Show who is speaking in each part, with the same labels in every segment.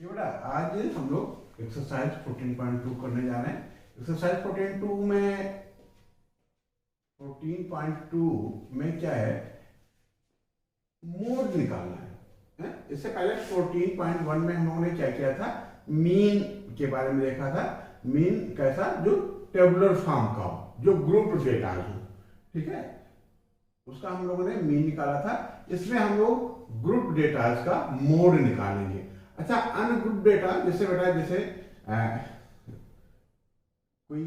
Speaker 1: कि बेटा आज हम लोग एक्सरसाइज 14.2 करने जा रहे हैं। एक्सरसाइज 14.2 में क्या है, मोड निकालना है? इससे पहले 14.1 में हम लोगों ने क्या किया था, मीन के बारे में देखा था। मीन कैसा, जो टेबुलर फॉर्म का हो, जो ग्रुप डेटा हो, ठीक है, उसका हम लोगों ने मीन निकाला था। इसमें हम लोग ग्रुप डेटा का मोड निकालेंगे। अच्छा, अनग्रुप डेटा जैसे बेटा जैसे कोई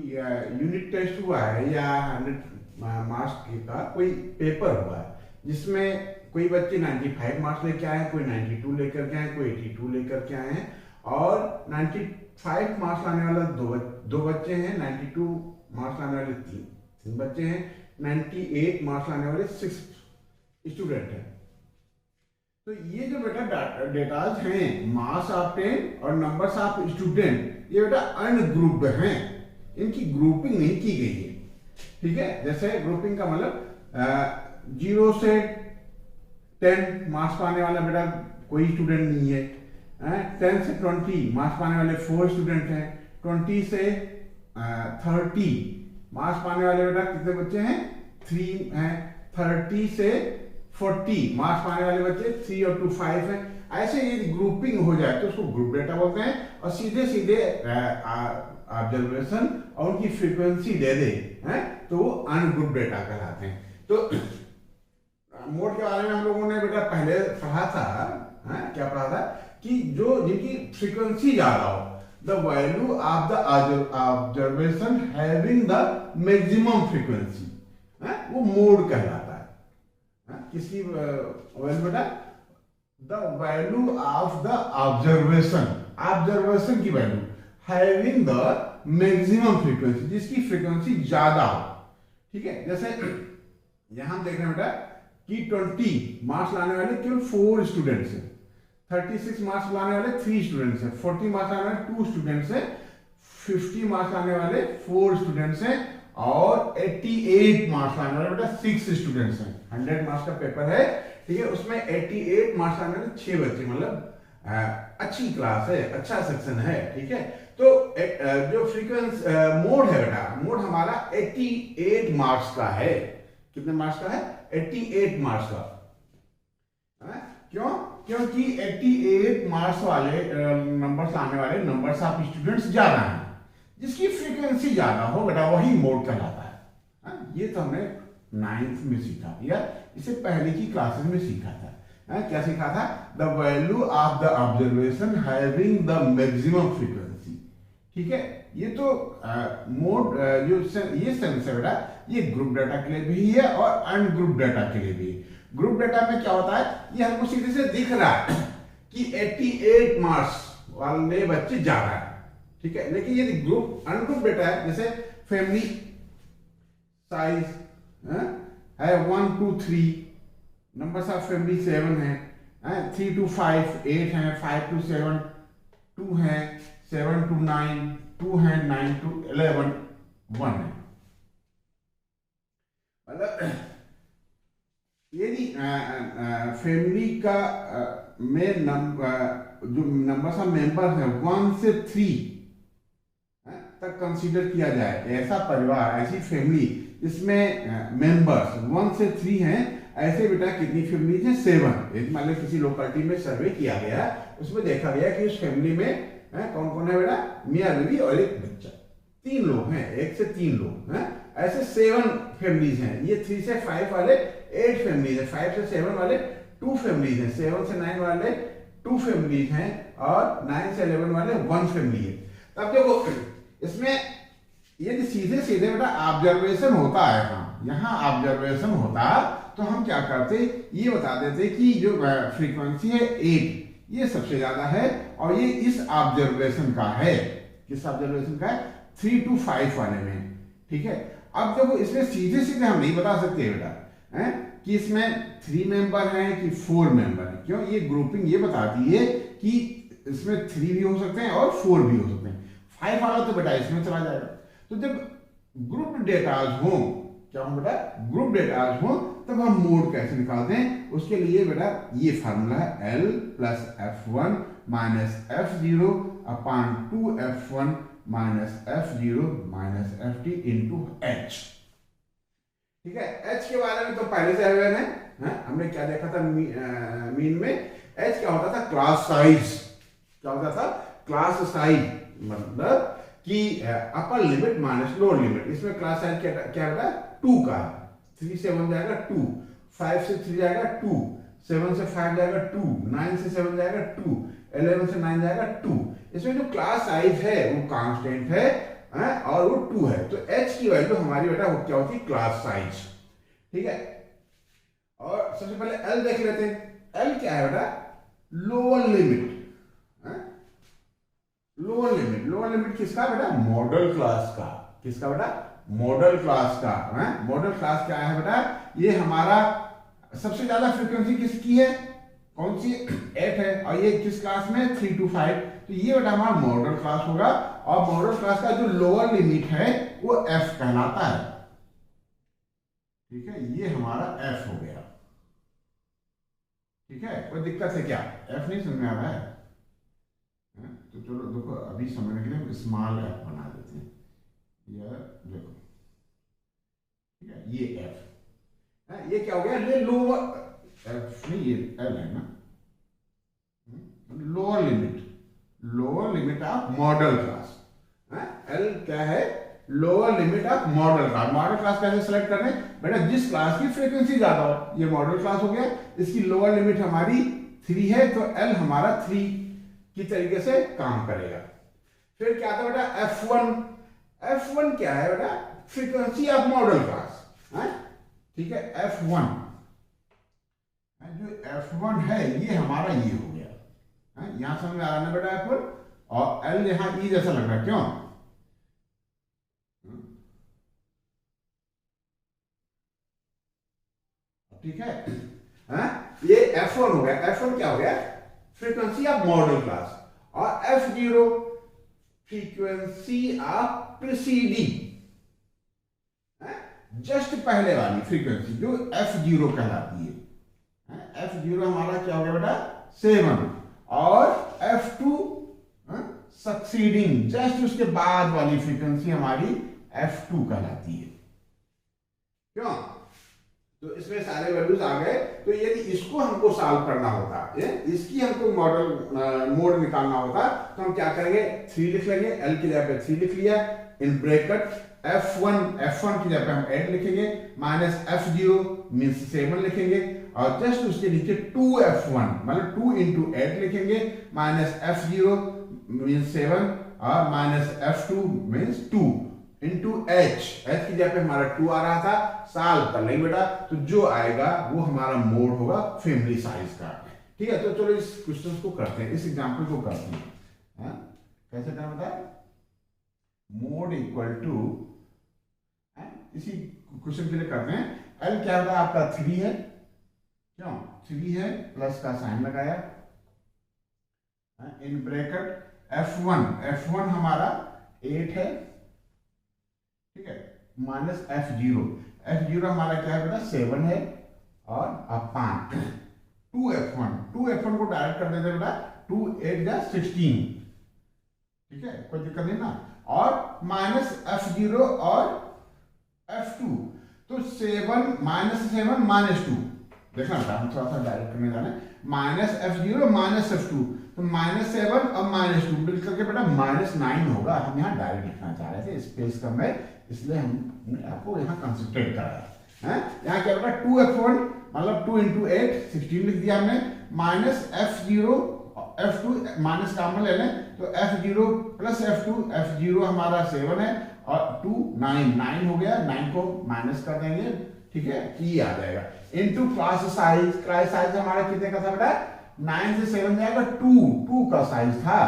Speaker 1: यूनिट टेस्ट हुआ है या 100 मार्क्स का कोई पेपर हुआ है जिसमें कोई बच्चे 95 मार्क्स लेके आए हैं, कोई 92 लेकर के आए, कोई 82 लेकर के आए हैं, और 95 मार्क्स लाने वाला दो बच्चे हैं, 92 मार्क्स लाने वाले तीन बच्चे हैं, 98 मार्क्स लाने वाले 6 स्टूडेंट हैं। तो ये जो बेटा डेटाज हैं, मार्क्स ऑफ 10 और नंबर्स ऑफ स्टूडेंट, ये बेटा अनग्रुप्ड हैं, इनकी ग्रुपिंग नहीं की गई है। ठीक है, जैसे ग्रुपिंग का मतलब 0 से 10 मार्क्स पाने वाला बेटा कोई स्टूडेंट नहीं है, 10 से 20 मार्क्स पाने वाले 4 स्टूडेंट हैं, 20 से 30 मार्क्स पाने वाले बेटा कितने बच्चे हैं, 3 हैं, 30 से 40 मार्क्स पाने वाले बच्चे 3 और 2 5 हैं। ऐसे ये ग्रुपिंग हो जाए तो उसको ग्रुप डेटा बोलते हैं, और सीधे सीधे ऑब्जर्वेशन और उनकी फ्रीक्वेंसी दे दे हैं तो वो अनग्रुप डेटा कहलाते हैं। तो मोड के बारे में हम लोगों ने बेटा पहले पढ़ा था, क्या पढ़ा था कि जो जिनकी फ्रीक्वेंसी ज्यादा हो, the value of the observation having the maximum frequency, वो मोड कहलाता है। किसकी वैल्यू बेटा, the value of the observation की value having the maximum frequency, जिसकी फ्रीक्वेंसी ज्यादा हो। ठीक है, जैसे यहां हम देख रहे हैं बेटा कि 20 मार्क्स लाने वाले केवल 4 स्टूडेंट्स हैं, 36 मार्क्स लाने वाले 3 स्टूडेंट्स हैं, 40 मार्क्स लाने वाले 2 स्टूडेंट्स हैं, 50 मार्क्स लाने वाले 4 स्टूडेंट्स हैं, और 88 मार्क्स लाने वाले बेटा 6 स्टूडेंट्स हैं। 100 मार्क्स का पेपर है, ठीक है, उसमें 88 मार्क्स लाने वाले 6 बच्चे, मतलब अच्छी क्लास है, अच्छा सेक्शन है। ठीक है, तो जो फ्रीक्वेंसी मोड है बेटा, मोड हमारा 88 मार्क्स का है। कितने मार्क्स का है, 88 मार्क्स का। क्यों, क्योंकि 88 मार्क्स वाले नंबर्स आने वाले नंबर्स ऑफ स्टूडेंट्स ज्यादा हैं, जिसकी फ्रीक्वेंसी ज्यादा हो बेटा वही मोड कहलाता है। ये तो हमने 9th में सीखा, या इससे पहले की क्लासेस में सीखा था। क्या सीखा था, the value of the observation having the maximum frequency. ठीक है, ये तो मोड जो ये सेंस है बेटा, ये ग्रुप डाटा के लिए भी है और अनग्रुप डाटा के लिए भी। ग्रुप डाटा में क्या होता है, ये हमको सीधे से दिख रहा है कि 88 मार्क्स वाले बच्चे ज्यादा है। ठीक है, लेकिन ये ग्रुप अनग्रुप डाटा है, जैसे फैमिली साइज है 1 to 3, नंबर्स ऑफ फैमिली 7 है, 3 to 5 8 है, 5 to 7 2 है, 7 to 9 2 है, 9 to 11 1 है। मतलब यदि फैमिली का में जो नंबर्स ऑफ मेंबर्स हैं 1 से 3 तक कंसीडर किया जाए, ऐसा परिवार, ऐसी फैमिली इसमें मेंबर्स 1 से 3 हैं, ऐसे बेटा कितनी फैमिलीज हैं, 7। एक मान लो किसी लोकेलिटी में सर्वे किया गया, उसमें देखा गया कि उस फैमिली में कौन कौन है बेटा, मियां बीवी और एक बच्चा, 3 लोग हैं, 1 से 3 लोग हैं। ऐसे 7 फैमिलीज हैं। ये 3 से 5 वाले 8 फैमिलीज हैं, 5 से 7 वाले 2 फैमिलीज हैं, 7 से 9 वाले 2 फैमिलीज हैं, और 9 से 11 वाले 1 फैमिली है। तब देखो इसमें यदि सीधे सीधे बेटा ऑब्जर्वेशन होता है, यहाँ ऑब्जर्वेशन होता तो हम क्या करते, ये बता देते कि जो फ्रीक्वेंसी है 8 ये सबसे ज्यादा है, और ये इस ऑब्जर्वेशन का है। किस ऑब्जर्वेशन का है, 3 to 5 वाले में। ठीक है, अब देखो इसमें सीधे सीधे हम नहीं बता सकते बेटा कि इसमें 3 मेंबर हैं कि 4 मेंबर हैं। क्यों, ये ग्रुपिंग ये बताती है कि इसमें 3 भी हो सकते हैं और 4 भी हो सकते हैं। 5 वाला तो बेटा इसमें चला जाएगा। तो जब ग्रुप डेटाज हो, क्या हम बेटा ग्रुप डेटाज हो, तब हम मोड कैसे निकालते हैं, उसके लिए बेटा ये फार्मूला है L + F1 minus F0 upon 2F1 minus F0 minus FT into H। ठीक है, H के बारे में तो पहले से अवेयर है, हमने क्या देखा था मीन में, H क्या होता था, क्लास साइज। क्या होता था, क्लास साइज, मतलब कि upper limit minus lower limit. इसमें क्लास साइज क्या होता है, 2 का, 3 से 1 जाएगा 2, 5 से 3 जाएगा 2, 7 से 5 जाएगा 2, 9 से 7 जाएगा 2, 11 से 9 जाएगा 2। इसमें जो क्लास साइज है वो कांस्टेंट है, और वो 2 है। तो H की वैल्यू हमारी बेटा वो क्या होती है, क्लास साइज। ठीक है, और सबसे पहले L देख लेते हैं। L क्या है बेटा, लोअर लिमिट। लोअर लिमिट किसका बेटा, मॉडल क्लास का। किसका बेटा, मॉडल क्लास का। मॉडल क्लास क्या है बेटा, ये हमारा सबसे ज्यादा फ्रीक्वेंसी किसकी है, कौन सी, 8 है, और ये किस क्लास में, 3 to 5। तो ये बेटा हमारा मॉडल क्लास होगा, और मॉडल क्लास का जो लोअर लिमिट है वो F कहलाता है। ठीक है, ये हमारा F हो गया। ठीक है, कोई दिक्कत है क्या, F नहीं समझ में आ रहा है? तो चलो देखो, अभी समझने के लिए स्मॉल F बना देते हैं। ये देखो, ठीक है, ये F, ये क्या हो गया, ये लोअर F नहीं, ये L है ना, lower limit of model class. L क्या है, lower limit of model class. Model class कैसे सेलेक्ट करने, बेटा जिस क्लास की फ्रीक्वेंसी ज्यादा हो, ये मॉडल क्लास हो गया, इसकी लोअर लिमिट हमारी 3 है, तो L हमारा 3 की तरीके से काम करेगा। फिर क्या था बेटा, F1 क्या है बेटा, फ्रीक्वेंसी ऑफ मॉडल क्लास। ठीक है, F1 जो F1 है ये हमारा ये हो गया। यहां समझ में आ रहा है बेटा F1, और L यहां E जैसा लग रहा है, क्यों? ठीक है, ये F1 हो गया। F1 क्या हो गया, फ्रीक्वेंसी ऑफ मॉडल क्लास, और F0 frequency of preceding, just पहले वाली फ्रीक्वेंसी जो F0 कहलाती है। F0 हमारा क्या हो गया बेटा, 7, और F2 सक्सीडिंग, जस्ट उसके बाद वाली फ्रीक्वेंसी हमारी F2 कहलाती है। क्यों? तो इसमें सारे वैल्यूज आ गए। तो यदि इसको हमको सॉल्व करना होता है, इसकी हमको मॉडल मोड निकालना होता, तो हम क्या करेंगे, 3 लिख लेंगे, L की जगह पे 3 लिख लिया, इन ब्रैकेट F1 की जगह पे हम 8 लिखेंगे, माइनस F0 मीन्स 7 लिखेंगे, और जस्ट उसके नीचे 2F1 मतलब 2 into 8 लिखेंगे, माइनस F0 मीन्स 7, और minus F2 means 2 into H की जगह पे हमारा 2 आ रहा था, सॉल्व कर लेंगे बेटा, तो जो आएगा वो हमारा मोड होगा फैमिली साइज का। ठीक है, तो चलो इस क्वेश्चन को करते हैं, इस एग्जांपल को करते हैं। कैसे करना बता, मोड इक्वल टू, इसी क्वेश्चन के लिए करते हैं। L क्या होता है आपका 3 है, क्यों 3 है, प्लस का साइन लगाया, इन ब्रैकेट F1 हमारा 8 है, ठीक है, माइनस F0 हमारा क्या है बेटा 7 है, और अपान 2F1 को डायरेक्ट कर देते बेटा, 2 8 जा 16, ठीक है, कोई दिक्कत नहीं ना, और माइनस F0 और F2, तो 7 माइनस 2 देखना बेटा, हम थोड़ा सा डायरेक्ट करने जा रहे हैं, माइनस F0 माइनस F2, तो -7 और -2 मिल करके बेटा -9 होगा। हम यहाँ डायरेक्ट लिखना चाह रहे थे, स्पेस कम है, इसलिए हमने आपको यहाँ कंसंट्रेट कराया है। यहाँ क्या बेटा 2F1 मतलब 2 into 8 16 लिख दिया हमने, माइनस F0 F2 माइनस कामन ले लें, तो F0 प्लस F0 हमारा 7 है, और 2 9 हो गया, 9 को माइनस कर देंगे, ठीक है, ये आ जाएगा, इनटू क्लास साइज हमारा कितने का था बेटा, 9 से 7 जाएगा 2 का साइज था,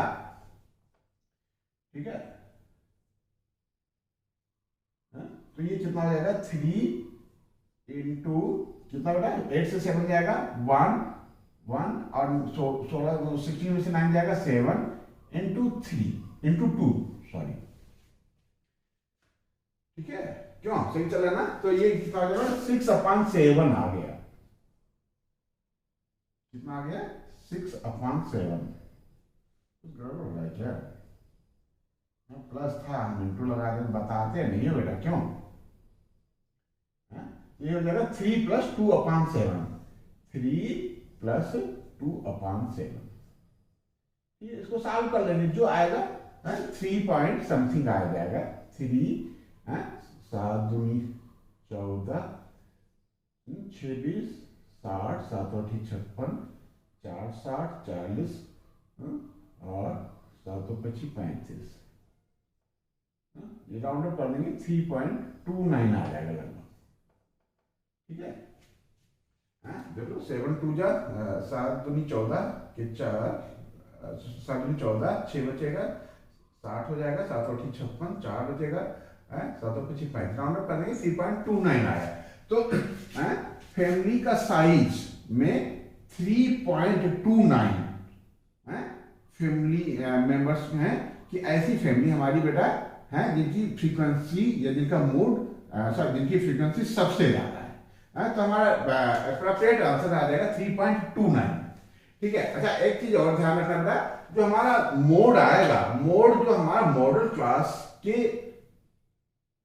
Speaker 1: ठीक है, तो ये कितना हो जाएगा 3 इंटू कितना बेटा 8 से 7 जाएगा 1 और 16 में से 9 जाएगा 7 इंटू 3 इंटू 2 सॉरी, ठीक है, क्यों सही चल रहा है ना। तो ये कितना आ गया 6/7 आ गया, कितना आ गया 6/7, कुछ गड़बड़ हो रहा है क्या? प्लस था, हम इंटू लगा दें, बताते नहीं हो बेटा क्यों? हाँ? ये हो जाएगा 3 + 2/7, 3 + 2/7। ये इसको सॉल्व कर लेंगे, जो आएगा 3 पॉइंट समथिंग आ जाएगा। 3 7 दूनी 14, 26, 60, 7 8 56, 4 60 40, और 7 5 35। ये राउंड अप कर लेंगे, 3.29 आ जाएगा लगभग। ठीक है, देखो 7 2 जा 7 दूनी 14 के 4, 7 दूनी 14, 6 बचेगा, 60 हो जाएगा, 7 8 56, 4 बचेगा, 7 5 35, राउंड अप करेंगे 3.29 आया। तो फैमिली का साइज में 3.29 फैमिली मेंबर्स हैं कि ऐसी फैमिली हमारी बेटा है जिनकी फ्रीक्वेंसी या जिनका मोड जिनकी फ्रीक्वेंसी सबसे ज्यादा है। तो हमारा अप्रोप्रिएट आंसर आ जाएगा 3.29। ठीक है, अच्छा एक चीज और ध्यान रखना बेटा, जो हमारा मोड आएगा, मोड जो हमारा मॉडल क्लास के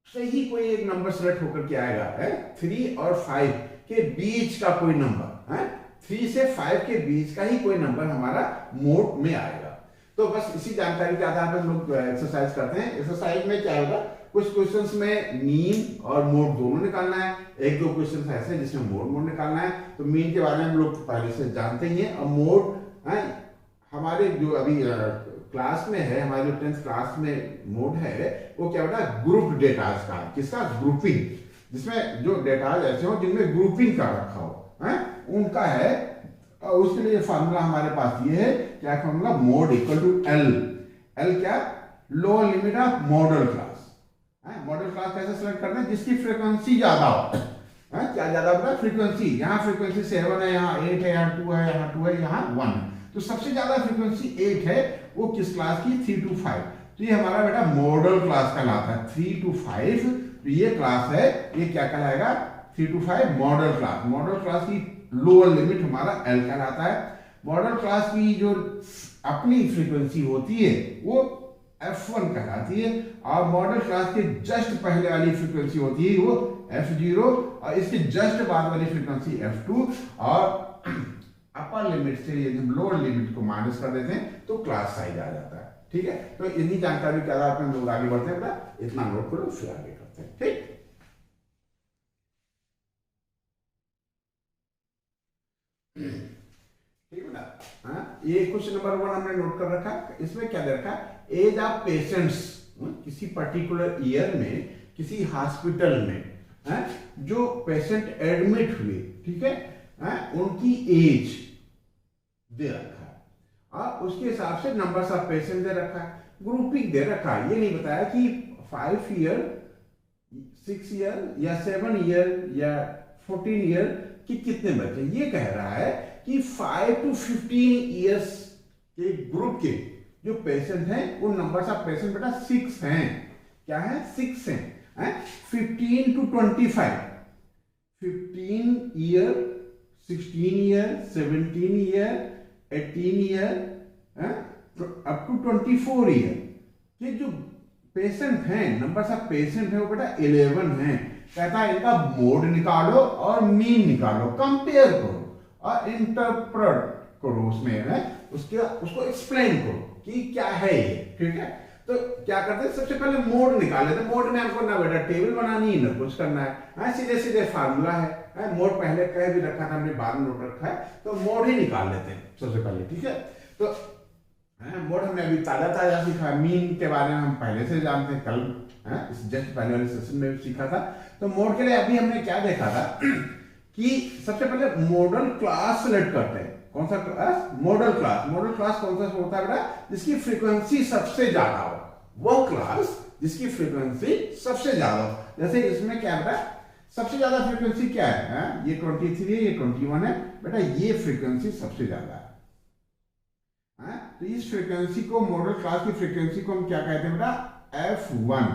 Speaker 1: से ही कोई एक नंबर सेलेक्ट होकर के आएगा, 3 और 5 के बीच का कोई नंबर, 3 से 5 के बीच का ही कोई नंबर हमारा मोड में आएगा। तो बस इसी जानकारी के आधार पर हम लोग एक्सरसाइज करते हैं। एक्सरसाइज में क्या होगा, कुछ क्वेश्चंस में मीन और मोड दोनों निकालना है, एक दो क्वेश्चंस ऐसे हैं जिसमें मोड निकालना है। तो मीन के बारे में हम लोग पहले से जानते ही हैं, और मोड हमारे जो अभी क्लास में है, हमारे जो 10th क्लास में मोड है वो क्या होता है, ग्रुप डेटाज का। किसका? ग्रुपिंग, जिसमें जो डेटाज ऐसे हो जिनमें ग्रुपिंग का रखा हो, उनका है। और उसके लिए फार्मूला हमारे पास ये है, क्या formula, mode equal to L. L क्या? Lower limit of model class. Model class कैसे सेलेक्ट करना है? जिसकी फ्रीक्वेंसी ज्यादा हो। क्या ज्यादा होता है? फ्रीक्वेंसी। यहाँ फ्रीक्वेंसी 7 है, यहाँ 8 है, यहाँ 2 है, यहाँ 2 है, यहाँ 1 है। तो सबसे ज्यादा फ्रीक्वेंसी 8 है, वो किस क्लास की? 3 to 5। तो ये हमारा बेटा मॉडल क्लास कहलाता है, 3 to 5। तो ये क्लास है, ये क्या कहलाएगा? 3 to 5 model class. Model class की लोअर लिमिट हमारा एल कहलाता है। मॉडल क्लास की जो अपनी फ्रीक्वेंसी होती है वो F1 कहलाती है, और मॉडल क्लास के जस्ट पहले वाली फ्रीक्वेंसी होती है वो F0, और इसके जस्ट बाद वाली फ्रीक्वेंसी F2। और अपर लिमिट से यदि हम लोअर लिमिट को माइनस कर देते हैं तो क्लास साइज आ जाता है। ठीक है, तो इतनी जानकारी के आधार पर हम लोग आगे बढ़ते हैं बेटा, इतना नोट करो फिर आगे करते हैं। ठीक, ठीक है बेटा। ये क्वेश्चन नंबर 1 हमने नोट कर रखा। इसमें क्या दे रखा? एज ऑफ पेशेंट्स, किसी पर्टिकुलर ईयर में किसी हॉस्पिटल में जो पेशेंट एडमिट हुए, ठीक है, उनकी एज दे रखा है, और उसके हिसाब से नंबर्स ऑफ पेशेंट दे रखा है, ग्रुपिंग दे रखा है। ये नहीं बताया कि 5 ईयर, 6 ईयर या 7 ईयर या 14 ईयर कि कितने बच्चे। ये कह रहा है कि 5 to 15 ईयर्स के ग्रुप के जो पेशेंट हैं, वो नंबर्स ऑफ पेशेंट बेटा 6 हैं। क्या है? 6 हैं। 15 to 25, 15 year, 16 year, 17 year, 18 year, up to 24 year के जो पेशेंट हैं, नंबर्स ऑफ पेशेंट है वो बेटा 11 हैं। कहता है इनका मोड निकालो और मीन निकालो, कंपेयर करो और इंटरप्रेट करो, उसमें है उसको एक्सप्लेन करो कि क्या है ये। ठीक है, तो क्या करते हैं, सबसे पहले मोड निकाले। तो मोड में हमको ना बेटा टेबल बनानी है ना कुछ करना है, सीधे सीधे फार्मूला है। मोड पहले कह भी रखा था हमने, बाद में नोट रखा है, तो मोड ही निकाल लेते हैं सबसे पहले। ठीक है, तो मोड हमने अभी ताजा सीखा। मीन के बारे में हम पहले से जानते हैं, कल इस जस्ट पहले वाले सेशन में भी सीखा था। तो मोड के लिए अभी हमने क्या देखा था कि सबसे पहले मॉडल क्लास सेलेक्ट करते हैं। कौन सा class? Model class. Model class कौन सा होता है बेटा? जिसकी फ्रीक्वेंसी सबसे ज्यादा हो, वो क्लास जिसकी फ्रीक्वेंसी सबसे ज्यादा हो। जैसे इसमें क्या बेटा, सबसे ज्यादा फ्रीक्वेंसी क्या है? ये 23 है, ये 21 है बेटा, ये फ्रीक्वेंसी सबसे ज्यादा है। तो इस फ्रीक्वेंसी को, मॉडल क्लास की फ्रीक्वेंसी को हम क्या कहते हैं बेटा? F1।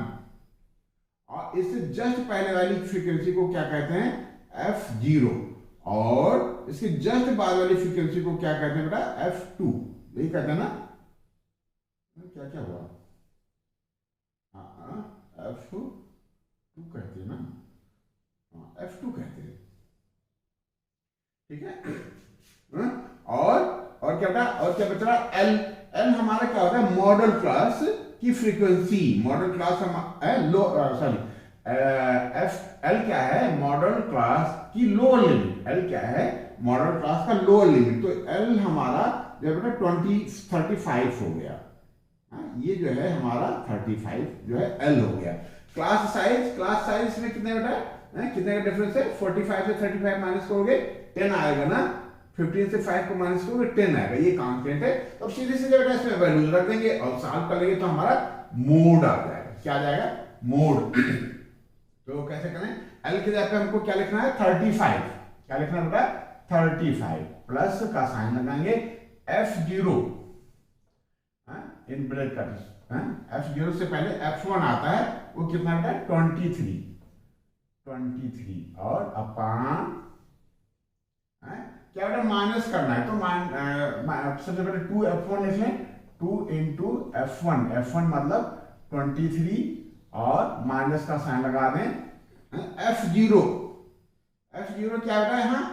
Speaker 1: और इससे जस्ट पहले वाली फ्रीक्वेंसी को क्या कहते हैं? F0। और इसके जस्ट बाद वाली फ्रीक्वेंसी को क्या कहते हैं बेटा? F2। यही कहते हैं ना? क्या क्या हुआ? हाँ F2 कहते हैं ना, हाँ F2 कहते हैं, ठीक है। और क्या था, और क्या बचा? एल। एल हमारा क्या होता है? मॉडल क्लास की फ्रीक्वेंसी। मॉडल क्लास हम लो सॉरी एफ एल क्या है? मॉडल क्लास की लोअर लिमिट। एल क्या है? मॉडल क्लास का लोअर लिमिट। तो एल हमारा जो है 35 हो गया। ये जो है हमारा 35 जो है एल हो गया। क्लास साइज में कितने बेटा कितने का डिफरेंस है? 45 से 35 माइनस करोगे 10 आएगा ना, 15 से 5 को माइनस करोगे 10 आएगा, ये कांस्टेंट है। तो अब सीधे सीधे बेटा इसमें वैल्यूज रख देंगे और सॉल्व कर लेंगे तो हमारा मोड आ जाएगा। क्या आ जाएगा? मोड। तो कैसे करें? एल की जगह पे हमको क्या लिखना है? 35। क्या लिखना है बेटा? 35 प्लस का साइन लगाएंगे F0 इन ब्रैकेट। F0 से पहले F1 आता है, वो कितना बेटा? 23 और अपान क्या बेटा? माइनस करना है तो सबसे पहले 2F1 लिख लें। 2 इंटू F1, F1 मतलब 23 और माइनस का साइन लगा दें। F0 क्या बेटा? यहाँ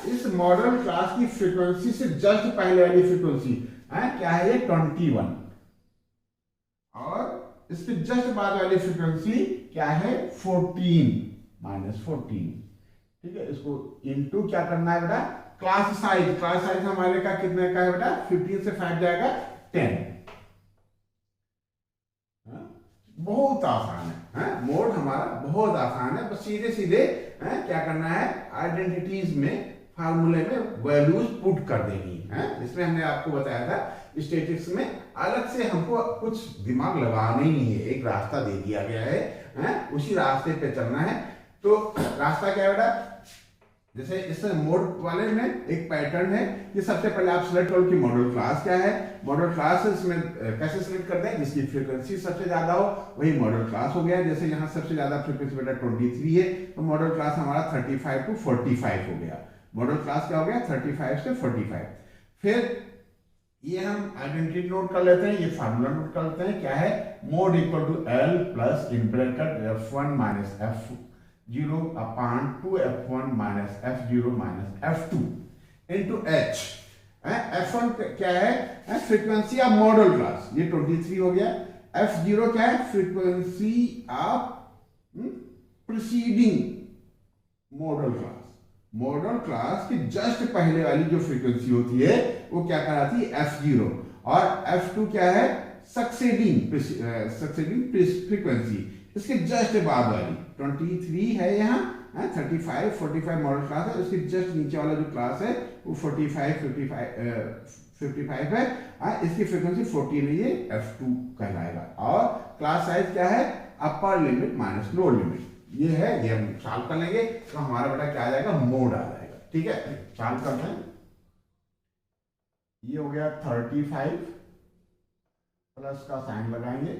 Speaker 1: इस मॉडल क्लास की फ्रीक्वेंसी से जस्ट पहले वाली फ्रीक्वेंसी क्या है? ये 21 और इसके जस्ट बाद वाली फ्रीक्वेंसी क्या है? 14 ठीक है। इसको इनटू क्या करना है बेटा? क्लास साइज हमारे का कितने का है बेटा? 15 से 5 जाएगा 10। बहुत आसान है, मोड हमारा बहुत आसान है। बस सीधे सीधे क्या करना है? आइडेंटिटीज में, फार्मूले में वैल्यूज पुट कर देनी है। इसमें हमने आपको बताया था स्टैटिस्टिक्स में अलग से हमको कुछ दिमाग लगाना ही नहीं है, एक रास्ता दे दिया गया है, उसी रास्ते पे चलना है। तो रास्ता क्या है बेटा? जैसे इस मोड वाले में एक पैटर्न है कि सबसे पहले आप सिलेक्ट करो कि मॉडल क्लास क्या है। मॉडल क्लास इसमें कैसे सिलेक्ट करते हैं? जिसकी फ्रीक्वेंसी सबसे ज्यादा हो वही मॉडल क्लास हो गया। जैसे यहाँ सबसे ज्यादा फ्रीक्वेंसी बेटा 23 है, तो मॉडल क्लास हमारा 35 to 45 हो गया। मॉडल क्लास क्या हो गया? 35 से 45। फिर ये हम आइडेंटिटी नोट कर लेते हैं, ये फार्मूला नोट कर लेते हैं। क्या है? Mode equal to L plus in bracket F1 minus F0 upon 2F1 minus F0 minus F2 into H। F1 क्या है? फ्रीक्वेंसी ऑफ मॉडल क्लास, ये 23 हो गया। F0 क्या है? Frequency of preceding model class. Model class की just पहले वाली जो फ्रीक्वेंसी होती है वो क्या कहलाती है? F0। और F2 क्या है? सक्सेडिंग फ्रीक्वेंसी, इसके जस्ट बाद वाली 23 है यहाँ, 35 45 मॉडल क्लास है। उसके जस्ट नीचे वाला जो क्लास है वो 45 55 है। इसकी फ्रीक्वेंसी 14 है, ये F2 कहलाएगा। और क्लास साइज क्या है? Upper limit minus lower limit, ये है। ये हम सॉल्व कर लेंगे तो हमारा बेटा क्या आ जाएगा? मोड आ जाएगा। ठीक है, सॉल्व करते हैं। ये हो गया 35 प्लस का साइन लगाएंगे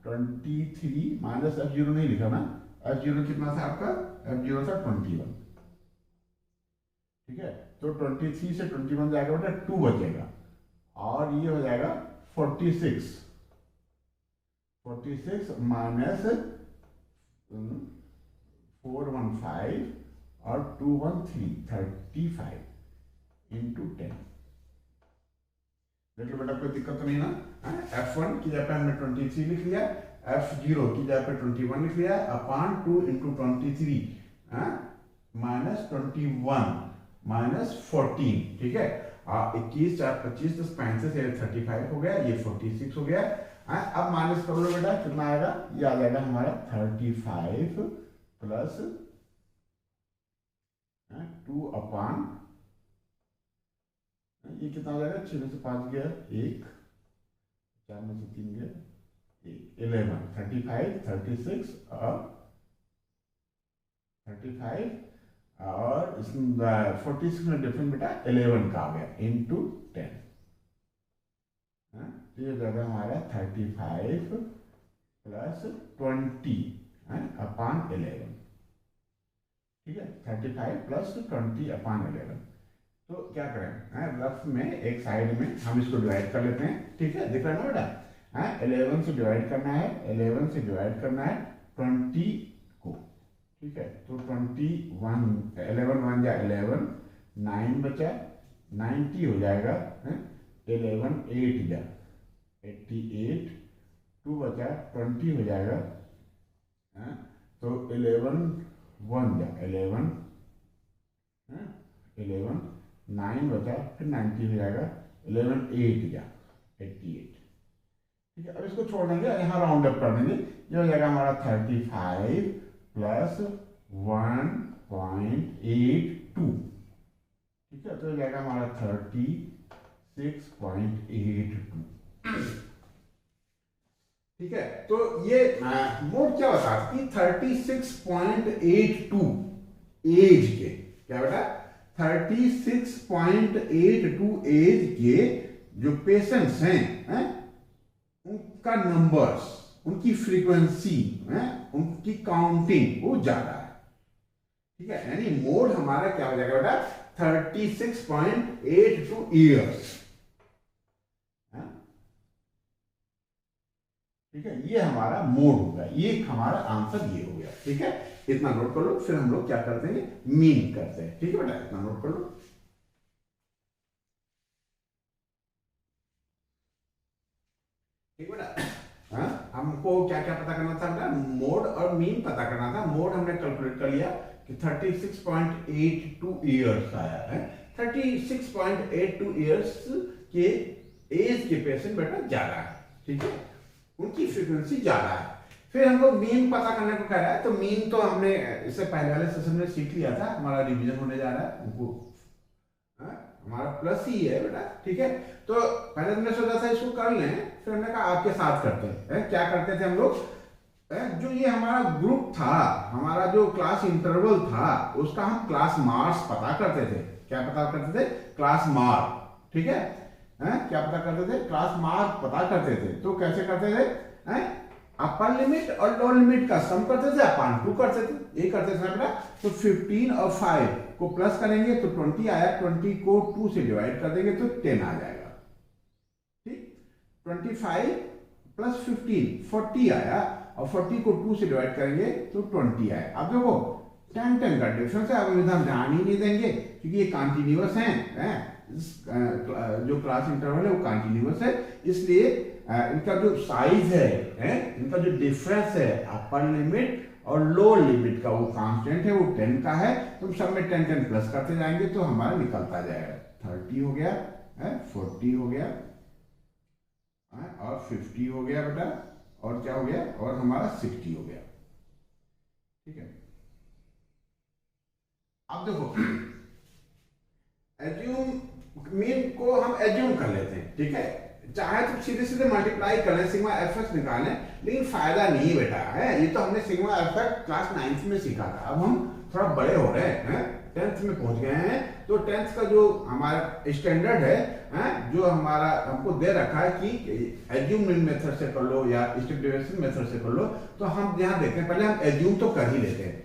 Speaker 1: 23 माइनस F0 नहीं लिखा ना, F0 कितना था आपका? F0 था 21। ठीक है, तो 23 से 21 जाएगा बेटा 2 बचेगा और ये हो जाएगा 46 माइनस 415 और 213 35 इंटू 10। देख लो बेटा, कोई दिक्कत तो नहीं ना? F1 की जगह पे हमने 23 लिख लिया, F0 की जगह पे 21 लिख लिया, अपान 2 इंटू 23 माइनस 21 माइनस 14। ठीक है, 21 4 25 10 35 ये 35 हो गया, ये 46 हो गया। अब माइनस कर लो बेटा, कितना आएगा? ये आ जाएगा हमारा 35 प्लस 2 अपान, ये कितना हो जाएगा? 6 में से 5 गया 1, 4 में से 3 गया 11, 35 36 और 35 और इसमें 46 में डिफरेंस बेटा 11 का आ गया इंटू 10। तो ये जाएगा हमारा 35 प्लस 20 अपान 11। ठीक है, 35 प्लस 20 अपान 11। तो क्या करें, रफ में एक साइड में हम इसको डिवाइड कर लेते हैं। ठीक है, दिख रहा है ना बेटा, 11 से डिवाइड करना है, 11 से डिवाइड करना है 20 को। ठीक है, तो 21, 11 1 जा 11, 9 बचा, 90 हो जाएगा, 11 8 जा 88, 2 बचा, 20 हो जाएगा, तो 11 1 जा 11, 11 9 बचा, फिर 90 हो जाएगा, 11 8 जा 88। ठीक है, अब इसको छोड़ देंगे, यहाँ राउंड अप कर देंगे, ये हो जाएगा हमारा 35 प्लस 1.82। ठीक है, तो हो जाएगा हमारा 36.82। ठीक है, तो ये मोड क्या बता कि 36.82 एज के, क्या बेटा 36.82 एज के जो पेशेंट्स हैं, उनका नंबर्स, उनकी फ्रीक्वेंसी, उनकी काउंटिंग वो ज्यादा है। ठीक है, यानी मोड हमारा क्या हो जाएगा बेटा 36.82 ईयर्स। ठीक है, ये हमारा मोड होगा, ये हमारा आंसर ये हो गया। ठीक है, इतना नोट कर लो, फिर हम लोग क्या करते हैं, मीन करते हैं। ठीक है बेटा, इतना नोट कर लो। ठीक बेटा, हमको क्या क्या पता करना था बेटा, मोड और मीन पता करना था। मोड हमने कैलकुलेट कर लिया कि 36.82 ईयर्स आया है। 36.82 ईयर्स के एज के पेशेंट बेटा ज्यादा है। ठीक है, उनकी फ्रीक्वेंसी ज्यादा है। फिर हमको मीन पता करने को कह रहा है, तो मीन तो हमने इससे पहले वाले सेशन में सीख लिया था, हमारा रिवीजन होने जा रहा है, उनको हमारा प्लस ही है बेटा। ठीक है, तो पहले हमने सोचा था इसको कर लें, फिर हमने कहा आपके साथ करते हैं। क्या करते थे हम लोग, जो ये हमारा ग्रुप था, हमारा जो क्लास इंटरवल था, उसका हम क्लास मार्क्स पता करते थे। क्या पता करते थे, क्लास मार्क। ठीक है, क्या पता करते थे, क्लास मार्क पता करते थे। तो कैसे करते थे, अपर लिमिट और लोअर लिमिट का सम करते थे, अपान 2 करते थे, ये करते थे बेटा। तो 15 और 5 को प्लस करेंगे तो 20 आया, 20 को 2 से डिवाइड कर देंगे तो 10 आ जाएगा। ठीक, 25 प्लस 15 40 आया, और 40 को 2 से डिवाइड करेंगे तो 20 आया। अब देखो 10 का डिफरेंस है, अब हम ध्यान ही नहीं देंगे क्योंकि ये कंटिन्यूअस है, जो क्लास इंटरवल है वो कंटिन्यूअस है, इसलिए इनका जो साइज है, इनका जो डिफरेंस है अपर लिमिट और लोअर लिमिट का, वो कांस्टेंट है, वो 10 का है। तो सब में 10 10 प्लस करते जाएंगे तो हमारा निकलता जाएगा। 30 हो गया, 40 हो गया, और 50 हो गया बेटा, और क्या हो गया, और हमारा 60 हो गया। ठीक है, अब देखो एज्यूम मीन को हम एज्यूम कर लेते हैं। ठीक है, चाहे तो सीधे सीधे मल्टीप्लाई कर लें, सिग्मा एफएक्स निकालें, लेकिन फायदा नहीं बेटा है। ये तो हमने सिग्मा एफएक्स क्लास 9th में सीखा था, अब हम थोड़ा बड़े हो रहे हैं, 10th में पहुंच गए हैं। तो 10th का जो हमारा स्टैंडर्ड है, जो हमारा हमको दे रखा है कि एज्यूम मेथड से कर लो या स्टेप डेविएशन मेथड से कर लो, तो हम यहाँ देखते हैं, पहले हम एज्यूम तो कर ही लेते हैं।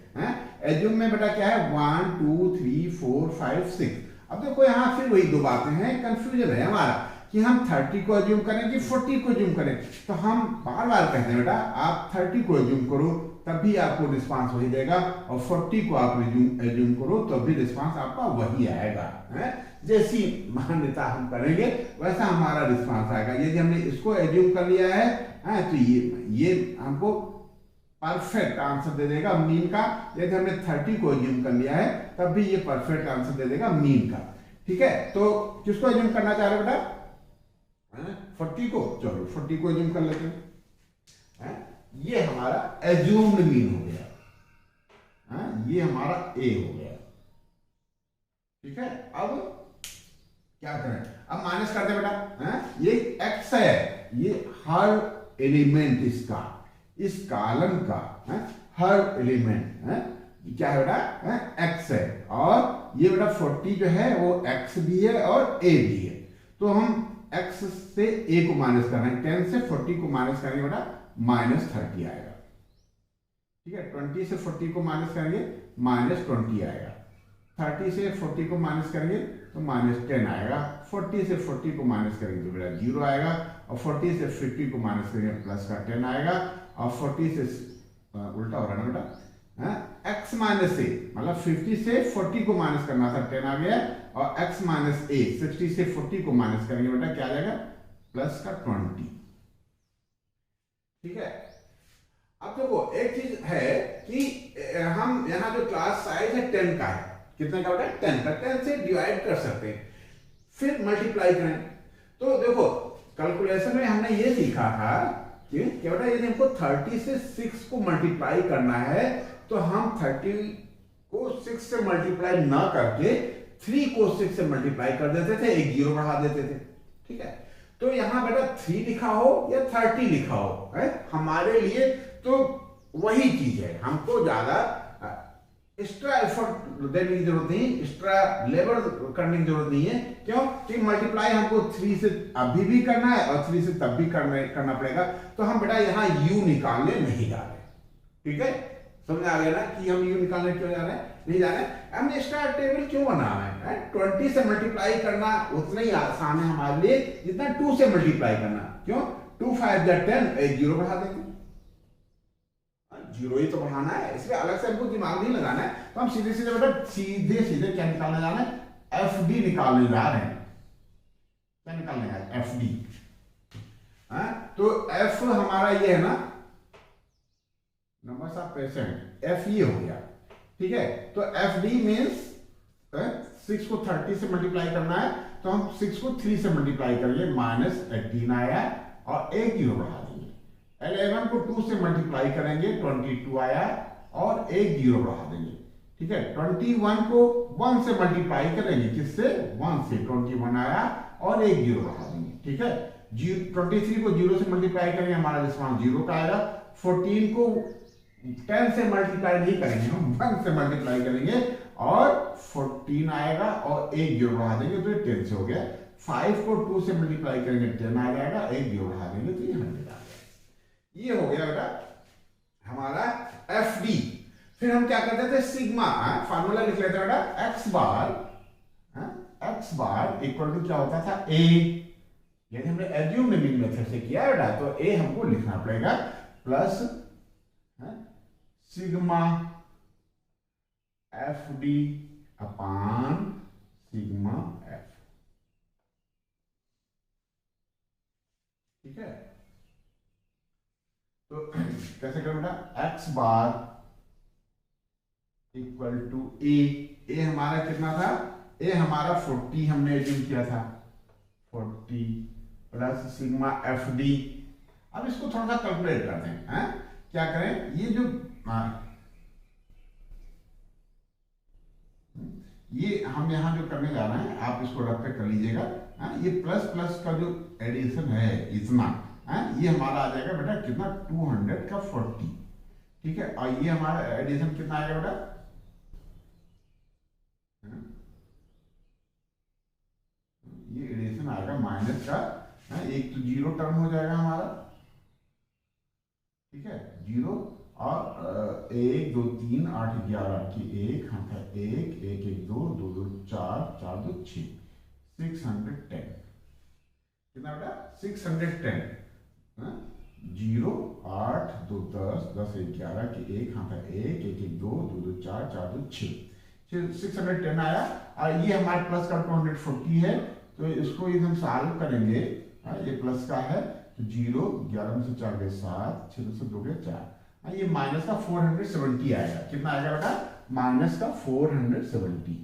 Speaker 1: एज्यूम में बेटा क्या है, 1 2 3 4 5 6। अब देखो यहाँ फिर वही दो बातें हैं, कंफ्यूजन है हमारा कि हम 30 को एज्यूम करें कि 40 को एज्यूम करें। तो हम बार बार कहते हैं बेटा आप 30 को एज्यूम करो तभी आपको रिस्पांस वही देगा, और 40 को आप एज्यूम करो तब भी रिस्पांस आपका वही आएगा। जैसी मान्यता हम करेंगे वैसा हमारा रिस्पांस आएगा। यदि हमने इसको एज्यूम कर लिया है, तो ये हमको परफेक्ट आंसर दे देगा मीन का। यदि हमने 30 को एज्यूम कर लिया है तब भी ये परफेक्ट आंसर दे देगा मीन का। ठीक है, तो किसको एज्यूम करना चाह रहे बेटा, 40 को, चलो 40 को एज्यूम कर लेते हैं। ये हमारा एज्यूम्ड मीन हो गया, ये हमारा ए हो गया। ठीक है, अब क्या करें, अब माइनस करते हैं बेटा। ये एक्स है, ये हर एलिमेंट इसका, इस कॉलम का हर एलिमेंट क्या है बेटा, एक्स है। और ये बेटा 40 जो है वो एक्स भी है और ए भी है। तो हम एक्स से ए को माइनस कर रहे हैं, 10 से 40 को माइनस करेंगे बेटा -30 आएगा। ठीक है, 20 से 40 को माइनस करेंगे -20 आएगा। 30 से 40 को माइनस करेंगे तो -10 आएगा, 40 से 40 को माइनस करेंगे तो बेटा 0 आएगा, और 40 से 50 को माइनस करेंगे प्लस का 10 आएगा, और 40 से उल्टा हो रहा है ना बेटा, x माइनस ए, मतलब 50 से 40 को माइनस करना था, 10 आ गया, और x माइनस ए 60 से 40 को माइनस करेंगे बेटा क्या आ जाएगा, प्लस का 20। ठीक है। अब देखो एक चीज है कि हम यहाँ जो क्लास साइज है 10 का है, कितने का बेटा 10 का, 10 से डिवाइड कर सकते हैं, फिर मल्टीप्लाई करें। तो देखो कैलकुलेशन में हमने ये सीखा था कि बेटा यदि हमको 30 से 6 को मल्टीप्लाई करना है तो हम 30 को 6 से मल्टीप्लाई ना करके 3 को 6 से मल्टीप्लाई कर देते थे, एक जीरो बढ़ा देते थे। ठीक है, तो यहां बेटा 3 लिखा हो या 30 लिखा हो है, हमारे लिए तो वही चीज है, हमको ज्यादा एक्स्ट्रा एफर्ट देने की जरूरत नहीं, एक्स्ट्रा लेबर करने की जरूरत नहीं है। क्यों कि मल्टीप्लाई हमको 3 से अभी भी करना है और 3 से तब भी करना पड़ेगा, तो हम बेटा यहाँ u निकालने नहीं जा रहे। ठीक है, समझ आ गया ना कि हम u निकालने क्यों जा रहे हैं, नहीं जा रहे हैं। हम एक्स्ट्रा टेबल क्यों बना रहे हैं, 20 से मल्टीप्लाई करना उतना ही आसान है हमारे लिए जितना 2 से मल्टीप्लाई करना। क्यों, 2 5 10, एक जीरो बढ़ा देंगे, जीरो ही तो बढ़ाना है, इसलिए अलग से हमको दिमाग नहीं लगाना है। तो हम सीधे सीधे बेटा सीधे सीधे क्या निकालने जा रहे हैं, एफ डी निकालने जा रहे हैं। क्या निकालने जा रहे हैं, एफ डी। तो एफ हमारा ये है ना, नंबर्स ऑफ पेशेंट, एफ ये हो गया। ठीक है, तो एफ डी मीन्स 6 को 30 से मल्टीप्लाई करना है, तो हम 6 को 3 से मल्टीप्लाई करेंगे, -18 आया, और एक जीरो बढ़ा देंगे। 11 को 2 से मल्टीप्लाई करेंगे, 22 आया, और एक जीरो बढ़ा देंगे। ठीक है, 21 को 1 से मल्टीप्लाई करेंगे, किससे, 1 से, 21 आया, और एक जीरो बढ़ा देंगे। ठीक है, 23 को 0 से मल्टीप्लाई करेंगे, हमारा रिस्पॉन्स 0 का आएगा। 14 को 10 से मल्टीप्लाई नहीं करेंगे, हम 1 से मल्टीप्लाई करेंगे, और 14 आएगा, और एक जीरो बढ़ा देंगे तो ये 10 से हो गया। 5 को 2 से मल्टीप्लाई करेंगे, 10 आ जाएगा, एक जीरो बढ़ा देंगे तो ये 100 आ गया। ये हो गया बेटा हमारा एफ डी। फिर हम क्या करते थे, सिग्मा, फार्मूला लिख लेते बेटा, एक्स बार इक्वल टू क्या होता था, ए। यदि हमने एज्यूमिंग मेथड से किया बेटा तो ए हमको लिखना पड़ेगा, प्लस सिग्मा एफ डी अपान सिग्मा एफ। ठीक है, तो कैसे करूं बेटा, एक्स बार इक्वल टू ए हमारा कितना था, ए हमारा 40 हमने एज्यूम किया था, 40 प्लस सिग्मा एफ डी। अब इसको थोड़ा सा कैलकुलेट करते हैं, क्या करें, ये जो ये हम यहां जो करने जा रहे हैं, आप इसको रख के कर लीजिएगा। ये प्लस प्लस का जो एडिशन है इतना, ये हमारा आ जाएगा बेटा कितना, 200 का 40। ठीक है, और ये हमारा एडिशन कितना आएगा बेटा, ये एडिशन आएगा माइनस का, एक तो जीरो टर्म हो जाएगा हमारा। ठीक है, जीरो, और 1 2 3 8 11 की 1 हाथ है 1 1 1 2 2 2 4 4 2 6, 610। कितना बेटा, 610। 0 8 2 10 10 1 11 की 1 हाथ है 1 1 1 2 2 2 4 4 2 6, 610 आया। और ये हमारे प्लस का 240 है, तो इसको यदि हम सॉल्व करेंगे, ये प्लस का है, तो 0 11 में से 4 गए 7, 6 से 2 गए 4, ये माइनस का 470 आएगा। कितना आएगा बेटा, माइनस का 470।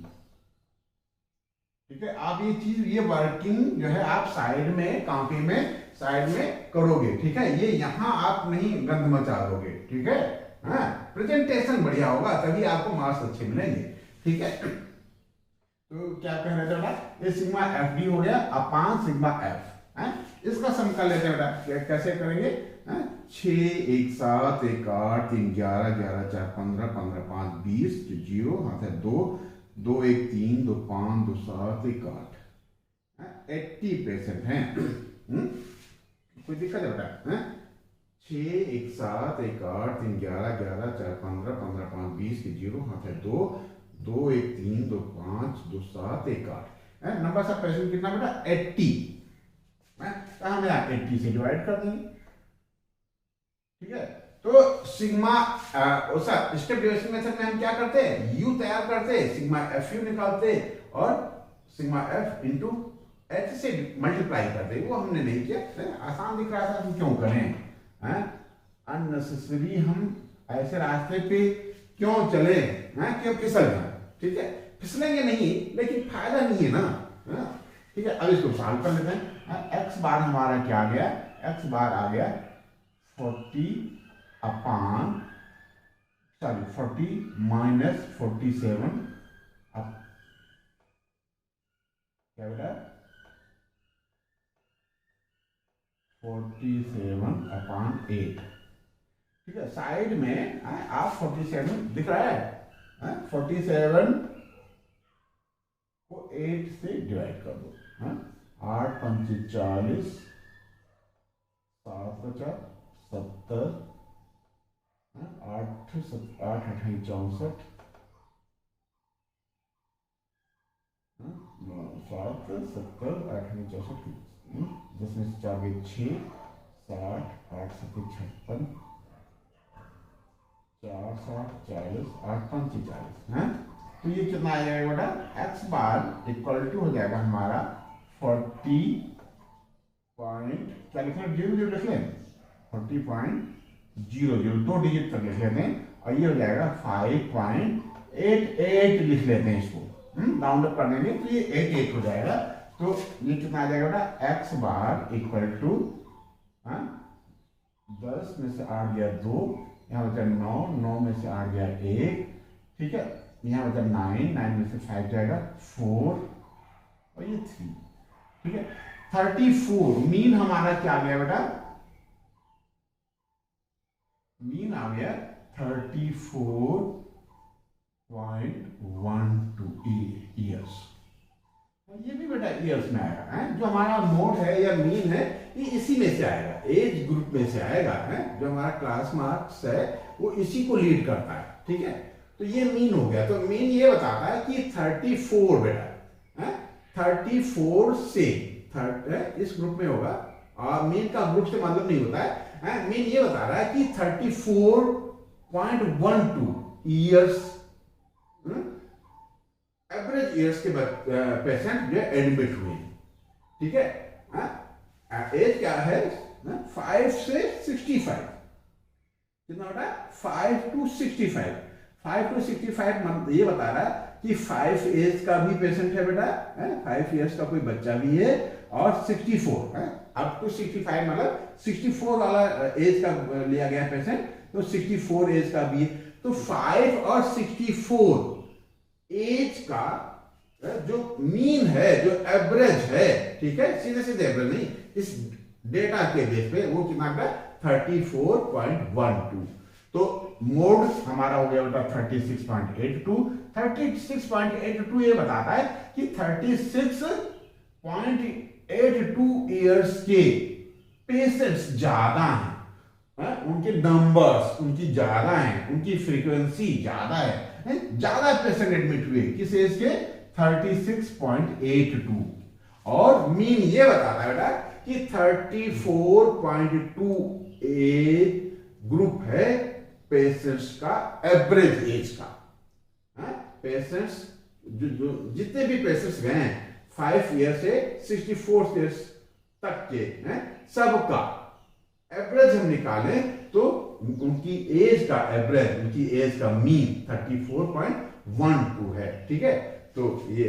Speaker 1: ठीक है, आप ये चीज, ये वर्किंग जो है आप साइड में, कॉपी में साइड में करोगे। ठीक है, ये यहां आप नहीं गंद मचा दोगे। ठीक है, प्रेजेंटेशन बढ़िया होगा, तभी आपको मार्क्स अच्छे मिलेंगे। ठीक है, तो क्या कह रहे थे बेटा, ये सिग्मा एफ डी हो गया अपान सिग्मा एफ। इसका सम कर लेते हैं बेटा, कैसे करेंगे, 6 1 7 1 8 3 11 11 4 15 15 5 20 0 हाथ है 2 2 1 3 2 5 2 7 1 8, 80% है। कोई दिक्कत है बेटा, 6 1 7 1 8 3 11 11 4 15 15 5 20 0 हाथ है 2 2 1 3 2 5 2 7 1 8 है। नंबर ऑफ पेशेंट कितना बेटा 80 है, तो हम यहाँ 80 से डिवाइड कर देंगे। ठीक है, तो सिग्मा स्टेप डिविजन मेथड में हम क्या करते हैं, यू तैयार करते हैं, सिग्मा एफ यू निकालते और सिग्मा एफ इंटू एच से मल्टीप्लाई करते। वो हमने नहीं किया, आसान दिख रहा था, हम क्यों करें, अननेसेसरी हम ऐसे रास्ते पे क्यों चले, क्यों फिसल जाए। ठीक है, फिसलेंगे नहीं लेकिन फायदा नहीं है ना। ठीक है, अब इसको सॉल्व कर लेते हैं। एक्स बार हमारा क्या आ गया, एक्स बार आ गया 40 माइनस 47 क्या बेटा 47/8। ठीक है, साइड में आप 47 दिख रहा है, 47 को 8 से डिवाइड कर दो। 8 पंचे 40, 7 50 70, 8 अठाई 64, 7 70 अठाई 64, 10 में से 4 गए 6, 60 8 7 56, 4 60 40, 8 5 40। तो ये कितना आ जाएगा बेटा, एक्स बार इक्वल टू हो जाएगा हमारा 40 पॉइंट क्या लिखना, 00 लिख लें, 40.00 2 डिजिट तक लिख लेते हैं, और ये हो जाएगा 5.88 लिख लेते हैं इसको, राउंड अप कर देंगे तो ये 88 हो जाएगा। तो ये कितना आ जाएगा बेटा, एक्स बार इक्वल टू 10 में से 8 गया 2, यहाँ बचा 9, 9 में से 8 गया 1। ठीक है, यहाँ बचा 9, 9 में से 5 जाएगा 4 और ये 3। ठीक है, 34 मीन हमारा क्या आ गया बेटा, मीन आ गया 34.12 ईयर्स। ये भी बेटा ईयर्स में आएगा, जो हमारा मोड है या मीन है ये इसी में से आएगा, एज ग्रुप में से आएगा, जो हमारा क्लास मार्क्स है वो इसी को लीड करता है। ठीक है, तो ये मीन हो गया। तो मीन ये बताता है कि 34 बेटा 34 से इस ग्रुप में होगा, और मीन का ग्रुप से मतलब नहीं होता है। मीन ये बता रहा है कि 34.12 ईयर्स एवरेज ईयर्स के पेशेंट जो एडमिट हुए हैं। ठीक है, एज क्या है 5 से 65, कितना बेटा 5 to 65। 5 to 65 ये बता रहा है कि 5 एज का भी पेशेंट है बेटा, 5 इयर्स का कोई बच्चा भी है, और 64 अप टू 65 मतलब 64 वाला एज का लिया गया पेशेंट, तो 64 एज का भी है। तो 5 और 64 एज का जो मीन है, जो एवरेज है, ठीक है, सीधे सीधे एवरेज नहीं, इस डेटा के बेस पे वो कितना का 34.12। तो मोड हमारा हो गया बेटा 36.82। 36.82 ये बताता है कि 36.82 ईयर्स के पेशेंट्स ज्यादा हैं, उनके नंबर्स उनकी ज्यादा हैं, उनकी फ्रीक्वेंसी ज्यादा है, ज्यादा पेशेंट एडमिट हुए किस एज के 36.82। और मीन ये बताता है बेटा कि 34.2 एज ग्रुप है पेशेंट्स का एवरेज एज का। पेशेंट्स जो जितने भी पेशेंट्स गए हैं 5 ईयर से 64 ईयर्स तक के सबका एवरेज हम निकालें तो उनकी एज का एवरेज, उनकी एज का मीन 34.12 है। ठीक है, तो ये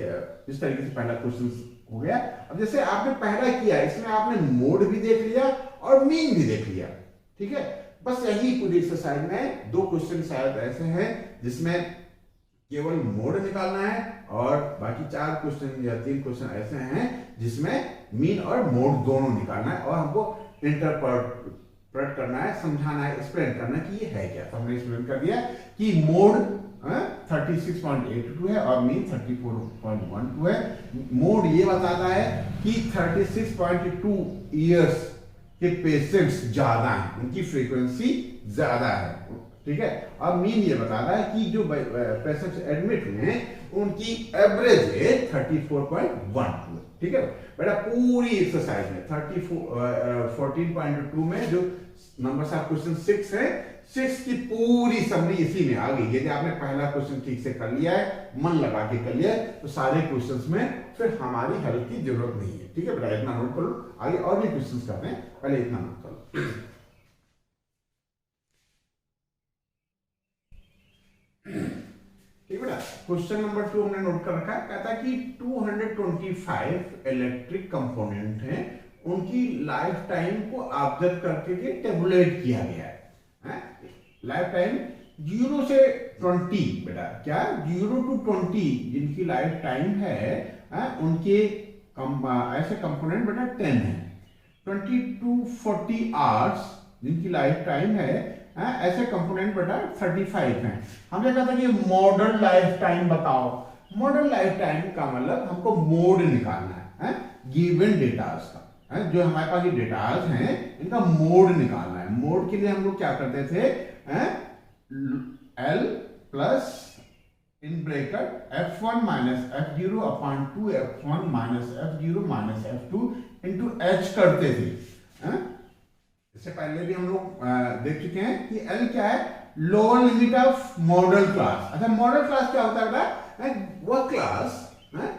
Speaker 1: इस तरीके से पहला क्वेश्चन हो गया। अब जैसे आपने पहला किया, इसमें आपने मोड भी देख लिया और मीन भी देख लिया। ठीक है, बस यही पूरी एक्सरसाइज में 2 क्वेश्चन शायद ऐसे हैं जिसमें केवल मोड निकालना है, और बाकी 4 क्वेश्चन या 3 क्वेश्चन ऐसे हैं जिसमें मीन और मोड दोनों निकालना है, और हमको इंटरप्रेट करना है, समझाना है, एक्सप्लेन करना है कि ये है क्या। तो हमने एक्सप्लेन कर दिया कि मोड 36.82 है और मीन 34.12 है। मोड ये बताता है कि 36.2 ईयर्स के पेशेंट्स ज्यादा हैं, उनकी फ्रीक्वेंसी ज्यादा है, ठीक है। और मीन ये बताता है कि जो पेशेंट्स एडमिट हुए उनकी एवरेज एज 34.1। ठीक है बेटा, पूरी एक्सरसाइज में 14.2 में जो नंबर ऑफ क्वेश्चन 6 है, 6 की पूरी समरी इसी में आ गई। यदि आपने पहला क्वेश्चन ठीक से कर लिया है, मन लगा के कर लिया है, तो सारे क्वेश्चंस में फिर हमारी हेल्प की जरूरत नहीं है। ठीक है बेटा, इतना नोट कर लो, आगे और भी क्वेश्चंस करते हैं, पहले इतना नोट कर लो। ठीक बेटा, क्वेश्चन नंबर 2 हमने नोट कर रखा है। कहता है कि 225 इलेक्ट्रिक कंपोनेंट हैं, उनकी लाइफ टाइम को ऑब्जर्व करके के टेबुलेट किया गया है। लाइफ टाइम 0 से 20 बेटा, क्या 0 to 20 जिनकी लाइफ टाइम है, उनके ऐसे कंपोनेंट बेटा 10 है। 20 to 40 आवर्स जिनकी लाइफ टाइम है, ऐसे कंपोनेंट बेटा 35 हैं। हमने कहा था कि मॉडर्न लाइफ टाइम बताओ। मॉडर्न लाइफ टाइम का मतलब हमको मोड निकालना है, गिवन डेटास का, जो हमारे पास ये डेटास हैं इनका मोड निकालना है। मोड के लिए हम लोग क्या करते थे, L plus in bracket F1 minus F0 upon 2 F1 minus F0 minus F2 into H करते थे। इससे पहले भी हम लोग देख चुके हैं कि L क्या है, lower limit of model class. अच्छा, मॉडल क्लास क्या होता है बेटा, वह क्लास,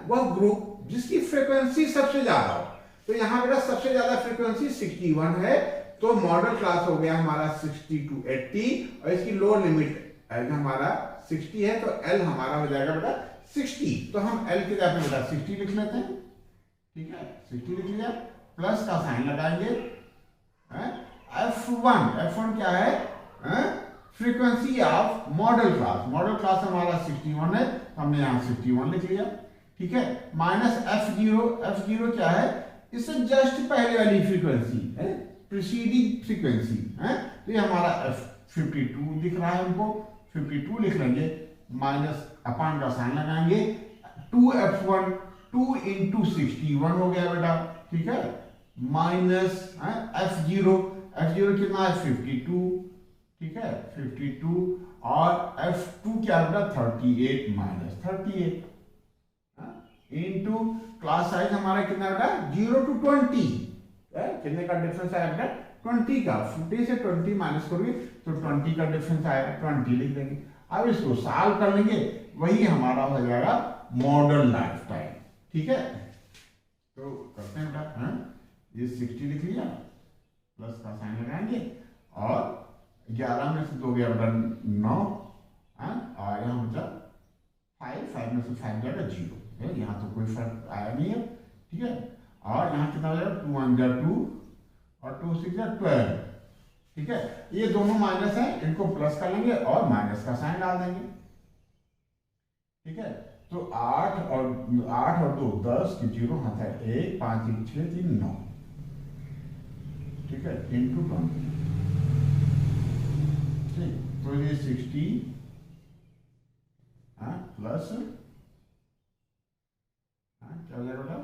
Speaker 1: वह ग्रुप जिसकी फ्रीक्वेंसी सबसे ज्यादा हो। तो यहाँ बेटा सबसे ज्यादा फ्रीक्वेंसी 61 है, तो मॉडल क्लास हो गया हमारा 60 to 80, और इसकी लोअर लिमिट हमारा 60 है, तो L हमारा हो जाएगा बेटा 60। तो हम L के जगह पे बेटा 60 लिख लेते हैं। ठीक है, 60 लिख लिया, प्लस का साइन लगाएंगे। F1 क्या है, frequency of model class. Model class हमारा 61 है, हमने यहाँ 61 लिख लिया। ठीक है, माइनस F0 क्या है, इससे जस्ट पहले वाली फ्रीक्वेंसी है, प्रीसीडिंग फ्रीक्वेंसी है, तो ये हमारा F52 दिख रहा है, हमको 52 लिख लेंगे, माइनस अपान का साइन लगाएंगे। 2F1 2 इंटू 61 हो गया बेटा। ठीक है, माइनस F0 कितना है 52। ठीक है, 52, और F2 क्या बेटा 38 माइनस 38 इंटू क्लास साइज हमारा कितना बेटा 0 to 20। कितने का डिफरेंस आया बेटा 20 का। 50 से 20 माइनस करोगे तो 20 का डिफरेंस आएगा, 20 लिख देंगे। अब इसको सॉल्व कर लेंगे, वही हमारा हो जाएगा मॉडल लाइफ टाइम। ठीक है, तो करते हैं बेटा, ये 60 लिख लिया, प्लस का साइन लगाएंगे, और 11 में से 2 गया बेटा 9, और यहाँ बचा 5 में से 5 जाएगा 0। यहाँ तो कोई फर्क आया नहीं है। ठीक है, और यहाँ कितना हो जाएगा 2 1 2 और 2 6 12। ठीक है, ये दोनों माइनस है, इनको प्लस कर लेंगे और माइनस का साइन डाल देंगे। ठीक है, तो 8 और 2 10 की 0 हाथ है 1 5 1 6 3 9। ठीक है, इंटू 20। ठीक, तो ये 60 प्लस क्या हो जाएगा बेटा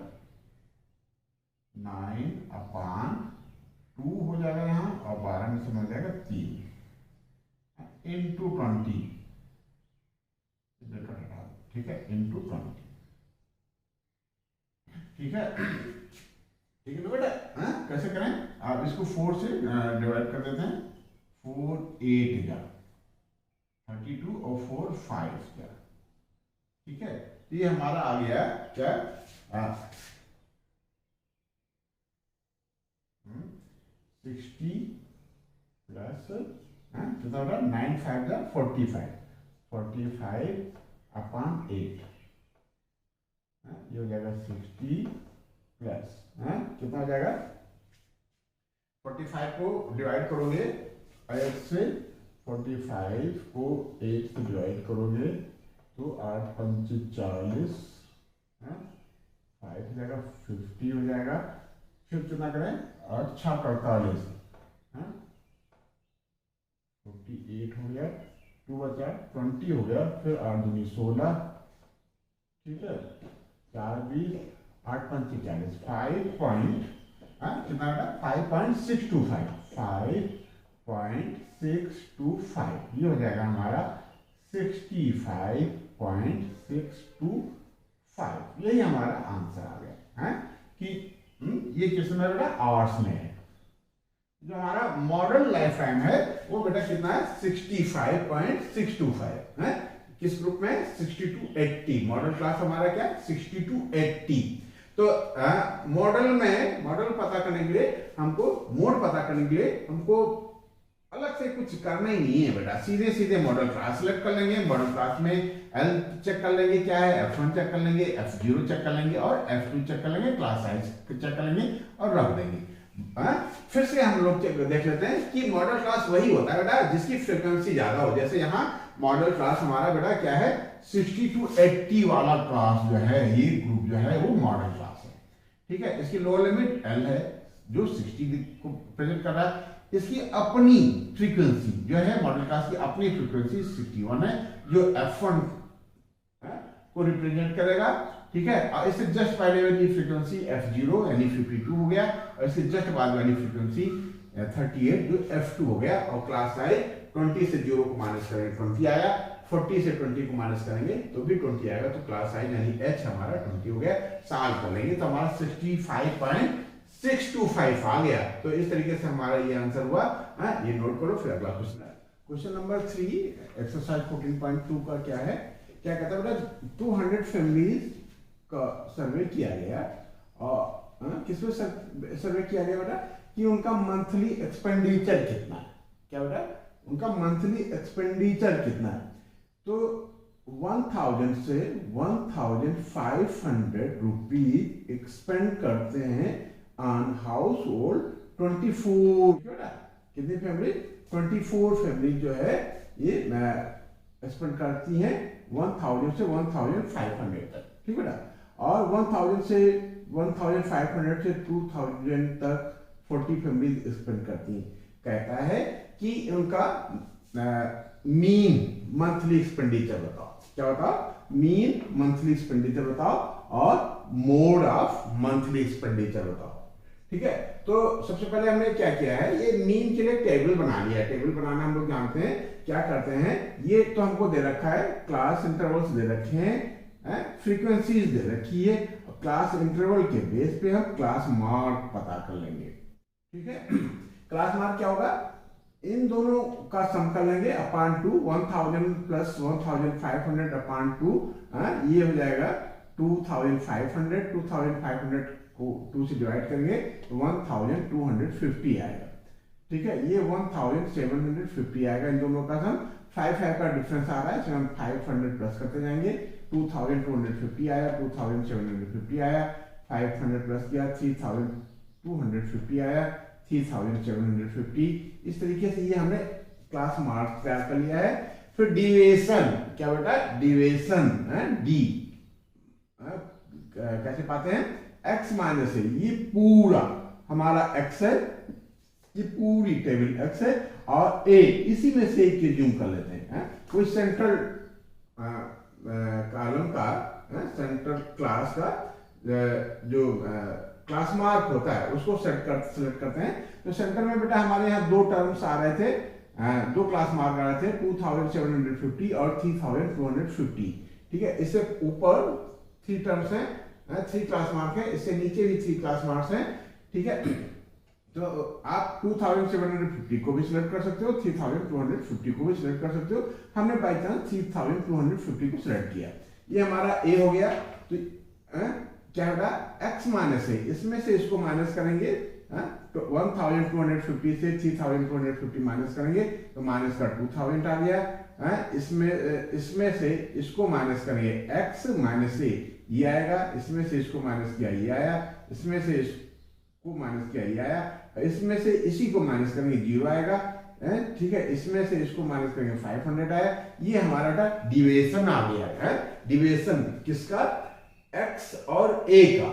Speaker 1: 9 अपान 2 हो जाएगा यहाँ, और 12 में से मिल जाएगा 3 इंटू 20। ठीक है, इंटू 20। ठीक है, ठीक है ना बेटा, कैसे करें, आप इसको 4 से डिवाइड कर देते हैं। 4 8 जा 32 और 4 5 जा। ठीक है, ये हमारा आ गया क्या 60 प्लस कितना होगा 9 5 जा 45 अपॉन 8। ये हो जाएगा 60 प्लस कितना हो जाएगा 45 को डिवाइड करोगे 8 से, 45 को 8 से डिवाइड करोगे तो 8 5 40, 5 हो जाएगा 50 हो जाएगा। फिर कितना करें 8 6 48, 58 हो गया, 2 बचा 20 हो गया, फिर 8 दूनी 16। ठीक है, 4 20 8 5 40, 5 पॉइंट कितना 5.625 65.625, ये हो जाएगा हमारा 65.625, यही हमारा आंसर आ गया है कि ये किस में बेटा आवर्स में है। जो हमारा मॉडल लाइफ टाइम है वो बेटा कितना है 65.625 है। किस ग्रुप में 60 to 80, मॉडल क्लास हमारा क्या 60 to 80। तो मॉडल में मॉडल पता करने के लिए हमको मोड पता करने के लिए हमको अलग से कुछ करना ही नहीं है बेटा, सीधे सीधे मॉडल क्लास सिलेक्ट कर लेंगे। मॉडल क्लास में एल चेक कर लेंगे क्या है, F1 चेक कर लेंगे, F0 चेक कर लेंगे और F2 चेक कर लेंगे, क्लास साइज चेक कर लेंगे और रख देंगे। फिर से हम लोग देख लेते हैं कि मॉडल क्लास वही होता है बेटा जिसकी फ्रीक्वेंसी ज्यादा हो। जैसे यहाँ मॉडल क्लास हमारा बेटा क्या है 60 to 80 वाला क्लास जो है, ये ग्रुप जो है वो मॉडल क्लास है। ठीक है, इसकी लोअर लिमिट एल है जो 60 को प्रेजेंट कर रहा है। इसकी अपनी फ्रीक्वेंसी जो है मॉडल क्लास की अपनी फ्रीक्वेंसी 61 है जो F1 को रिप्रेजेंट करेगा। ठीक है, और इससे जस्ट पहले वाली फ्रीक्वेंसी F0 यानी 52 हो गया और इसके जस्ट बाद वाली फ्रीक्वेंसी 38 जो F2 हो गया। और क्लास साइज 20 से 0 को माइनस करेंगे 20 आया, 40 से 20 को माइनस करेंगे तो भी 20 आएगा। तो क्लास साइज यानी H हमारा 20 हो गया। साल कर लेंगे तो हमारा 65.625 आ गया। तो इस तरीके से हमारा ये आंसर हुआ। ये नोट करो। फिर अगला क्वेश्चन है, क्वेश्चन नंबर 3 एक्सरसाइज 14.2 का क्या है, क्या कहता है बेटा 200 फैमिलीज का सर्वे किया गया और किसमें सर्वे किया गया बेटा कि उनका मंथली एक्सपेंडिचर कितना है। क्या बेटा उनका मंथली एक्सपेंडिचर कितना है। तो 1000 से 1500 रुपीज एक्सपेंड करते हैं ऑन हाउस होल्ड 24। कितनी फैमिली 24 फैमिली जो है ये एक्सपेंड करती हैं 1000 से 1500 तक। ठीक है बेटा, और 1000 से 1500 से 2000 तक 40 फैमिली एक्सपेंड करती हैं। कहता है कि उनका मीन मंथली एक्सपेंडिचर बताओ। क्या बताओ, मीन मंथली एक्सपेंडिचर बताओ और मोड ऑफ मंथली एक्सपेंडिचर बताओ। ठीक है, तो सबसे पहले हमने क्या किया है, ये मीन के लिए टेबल बना लिया है। टेबल बनाना हम लोग जानते हैं, क्या करते हैं, ये तो हमको दे रखा है, क्लास इंटरवल्स दे रखे हैं, फ्रीक्वेंसीज दे रखी है, क्लास इंटरवल के बेस पे हम क्लास मार्क पता कर लेंगे। ठीक है, क्लास मार्क क्या होगा, इन दोनों का सम कर लेंगे अपान 2, 1000 प्लस 1500 अपान 2, ये हो जाएगा 2500। 2500 को 2 से डिवाइड करेंगे तो 1250 आएगा। ठीक है, ये 1750 आएगा। इन दोनों का सम 5 का डिफरेंस आ रहा है, इसमें हम 500 प्लस करते जाएंगे। 2250 आया, 2750 आया, 500 प्लस किया 3250 आया, 3750। इस तरीके से ये हमने क्लास मार्क्स तैयार कर लिया है। फिर डिविएशन, क्या बेटा डिविएशन डी कैसे पाते हैं, x माइनस है, ये पूरा हमारा x है, ये पूरी टेबल x है और a इसी में से एक रिज्यूम कर लेते हैं। कोई सेंट्रल कॉलम का सेंट्रल क्लास का जो क्लास मार्क होता है उसको सेलेक्ट करते हैं। तो सेंटर में बेटा हमारे यहाँ दो टर्म्स आ रहे थे, दो क्लास मार्क आ रहे थे 2750 और 3250। ठीक है, इससे ऊपर 3 टर्म्स हैं, 3 क्लास मार्क है, इससे नीचे भी 3 क्लास मार्क्स हैं। ठीक है, तो आप 2750 को भी सिलेक्ट कर सकते हो, 3250 को भी सिलेक्ट कर सकते हो। हमने बाई चांस 3250 को सिलेक्ट किया, ये हमारा ए हो गया। तो क्या होगा x माइनस है, इसमें से इसको माइनस करेंगे, तो 1250 से 3250 माइनस करेंगे तो माइनस का 2000 आ गया। इसमें से इसको माइनस करेंगे x माइनस ए, ये आएगा, इसमें से इसको माइनस किया ये आया, इसमें से इसको माइनस किया ये आया, इसमें से इसी को माइनस करेंगे 0 आएगा। ठीक है, इसमें से इसको माइनस करेंगे 500 आया। ये हमारा डिविएशन आ गया है। डिविएशन किसका, x और a का,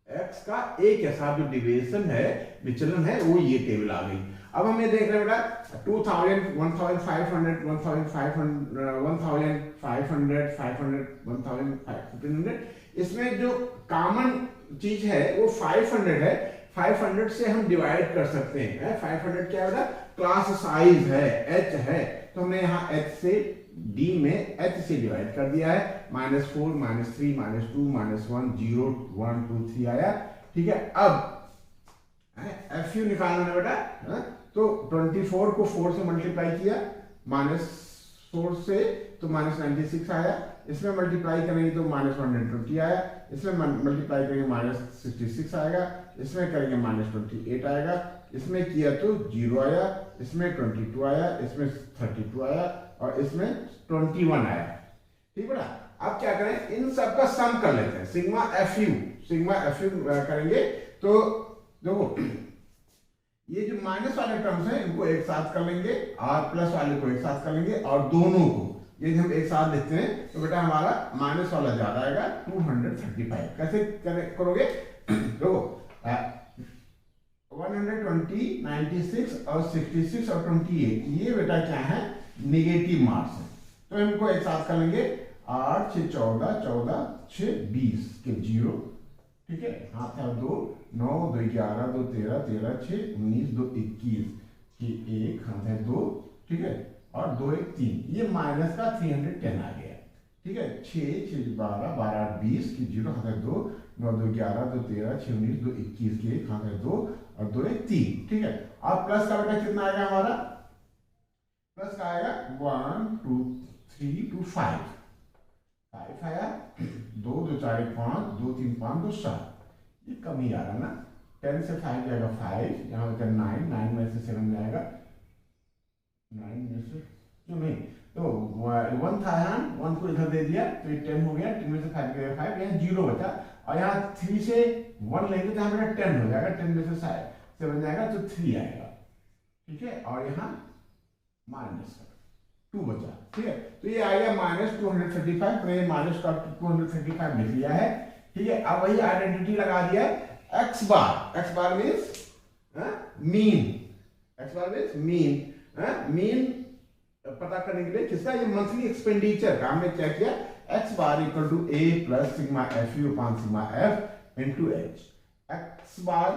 Speaker 1: x का a के साथ जो डिविएशन है, विचलन है, वो ये टेबल आ गई। अब हम ये देख रहे हैं बेटा 2000 1500 1500 500 500 1500, इसमें जो कॉमन चीज है वो 500 है। 500 से हम डिवाइड कर सकते हैं। 500 क्या बेटा, क्लास साइज है, एच है, तो हमने यहाँ एच से डी में एच से डिवाइड कर दिया है। -4 -3 -2 -1 0 1 2 3 आया। ठीक है, अब एफ यू निकालना है बेटा। तो 24 को 4 से मल्टीप्लाई किया, -4 से तो -96 आया। इसमें मल्टीप्लाई करेंगे तो -120 आया। इसमें मल्टीप्लाई करेंगे -66 आएगा। इसमें करेंगे -28 आएगा। इसमें किया तो 0 आया। इसमें 22 आया। इसमें 32 आया और इसमें 21 आया। ठीक बेटा, अब क्या करें, इन सब का सम कर लेते हैं। सिग्मा एफ यू करेंगे तो देखो ये जो माइनस वाले टर्म्स हैं इनको एक साथ कर लेंगे और प्लस वाले को एक साथ कर लेंगे और दोनों को यदि हम एक साथ लिखते हैं तो बेटा हमारा माइनस वाला ज्यादा आएगा 235। कैसे करोगे, देखो 120 96 और 66 और 28 ये बेटा क्या है, निगेटिव मार्क्स है। तो इनको एक साथ कर लेंगे, 8 6 14 14 6 20 के 0। ठीक है, हाथ है 2 9 2 11 2 13 13 6 19 2 21 की 1 हाथ है 2। ठीक है, और 2 1 3, ये माइनस का 310 आ गया। ठीक है, 6 6 12 12 20 की 0 हाथ है 2 9 2 11 2 13 6 19 2 21 की 1 हाथ है 2 और 2 1 3। ठीक है, अब प्लस का बेटा कितना आएगा हमारा, प्लस का आएगा 1 2 3 2 5 आया। 2 2 4 1 5 2 3 5 2 7, ये कम ही आ रहा ना। 10 से 5 जाएगा 5, यहाँ होगा 9 9 में से 7 में आएगा 9 में से क्यों नहीं, तो 1 था यहाँ, 1 को इधर दे दिया तो ये 10 हो गया। 10 में से 5 गया 5, यहाँ 0 बचा और यहाँ 3 से 1 लेंगे तो यहाँ मेरा 10 हो जाएगा। 10 में से 7 जाएगा तो 3 आएगा। ठीक है, और यहाँ -2 बचा। ठीक है, तो ये आ गया -235। तो ये माइनस का 235 लिख लिया है। ठीक है, अब वही आइडेंटिटी लगा दिया x bar means mean, x bar means mean. Mean पता करने के लिए किसका, ये मंथली एक्सपेंडिचर का हमने क्या किया, x bar equal to a plus sigma F U upon sigma F into h। x bar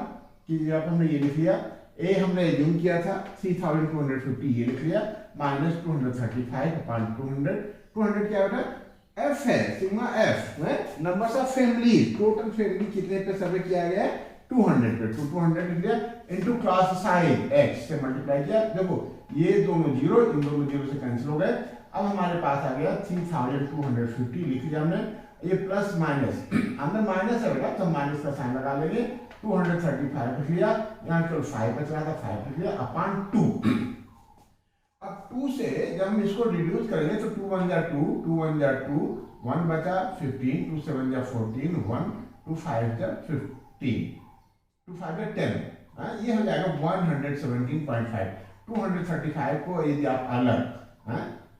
Speaker 1: की जगह हमने ये लिख लिया, a हमने एज्यूम किया था 3250, ये लिख लिया, -235 अपान 200। 200 क्या होता है, f है, सिग्मा f है, numbers of family, total family कितने पे सर्वे किया गया है, 200 पे। तो 200 लिख लिया इनटू क्लास साइज x से मल्टीप्लाई किया। देखो ये दोनों 0, इन दोनों 0 से कैंसिल हो गए। अब हमारे पास आ गया 3250 लिख लिया हमने। ये प्लस माइनस, अंदर माइनस है बेटा तो माइनस का साइन लगा लेंगे। 235 लिख लिया, यहाँ केवल 5 बच रहा था, 5 लिख लिया अपान 2। अब 2 से जब हम इसको रिड्यूस करेंगे तो 2 1 जा 2 2 1 जा 2 1 बचा 15 2 7 जा 14 1 2 5 जा 15 2 5 जा 10। ये हो जाएगा 117.5। 235 को यदि आप अलग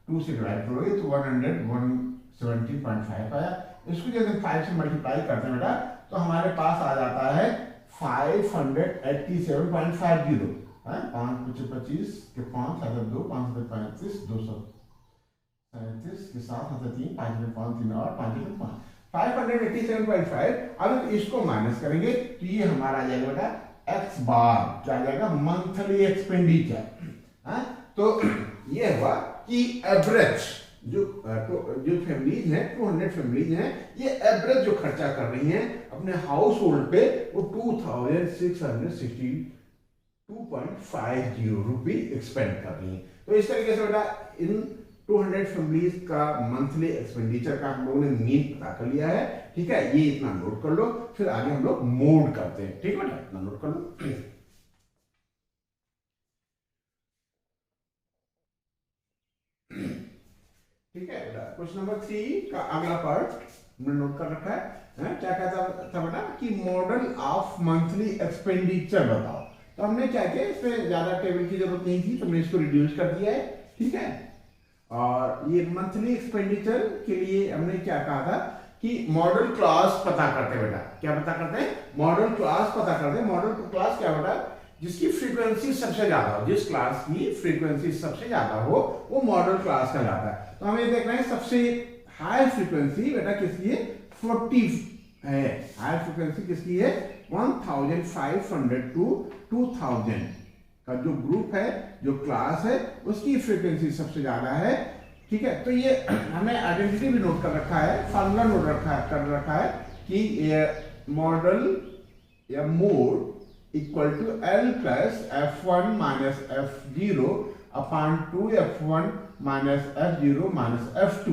Speaker 1: 2 से डिवाइड करोगे तो 117.5 आया। इसको जब हम 5 से मल्टीप्लाई करते हैं बेटा तो हमारे पास आ जाता है 587.50। 5 25 के 5 2 5 35 237 के साथ 3 5 5 3 और 5 5 587.5। अब इसको माइनस करेंगे तो ये हमारा आ जाएगा बेटा x बार, क्या आ जाएगा, मंथली एक्सपेंडिचर। तो ये हुआ कि एवरेज जो फैमिलीज हैं, 200 फैमिलीज हैं, ये एवरेज जो खर्चा कर रही हैं अपने हाउस होल्ड पे वो 2662.50 रुपये एक्सपेंड कर रही हैं। तो इस तरीके से बेटा इन 200 फैमिलीज का मंथली एक्सपेंडिचर का हम लोगों ने मीन पता कर लिया है। ठीक है, ये इतना नोट कर लो, फिर आगे हम लोग मोड करते हैं। ठीक है बेटा, इतना नोट कर लो। ठीक है बेटा, क्वेश्चन नंबर 3 का अगला पार्ट हमने नोट कर रखा है। क्या कहता था बेटा कि मॉडल ऑफ मंथली एक्सपेंडिचर बताओ। तो हमने क्या किया, इसमें ज्यादा टेबल की जरूरत नहीं थी तो हमने इसको रिड्यूस कर दिया है। ठीक है, और ये मंथली एक्सपेंडिचर के लिए हमने क्या कहा था कि मॉडल क्लास पता करते हैं बेटा। क्या पता करते हैं, मॉडल क्लास पता करते हैं। मॉडल क्लास क्या बेटा, जिसकी फ्रीक्वेंसी सबसे ज्यादा हो, जिस क्लास की फ्रीक्वेंसी सबसे ज्यादा हो वो मॉडल क्लास कहलाता है। तो हमें देखना है सबसे हाई फ्रीक्वेंसी बेटा किसकी है, 40 है। हाई फ्रीक्वेंसी किसकी है, 1500 टू 2000 का जो ग्रुप है, जो क्लास है, उसकी फ्रीक्वेंसी सबसे ज्यादा है। ठीक है, तो ये हमें आइडेंटिटी भी नोट कर रखा है, फार्मूला नोट कर रखा है कि मॉडल या mode equal to L plus F1 minus F0 upon 2 F1 minus F0 minus F2।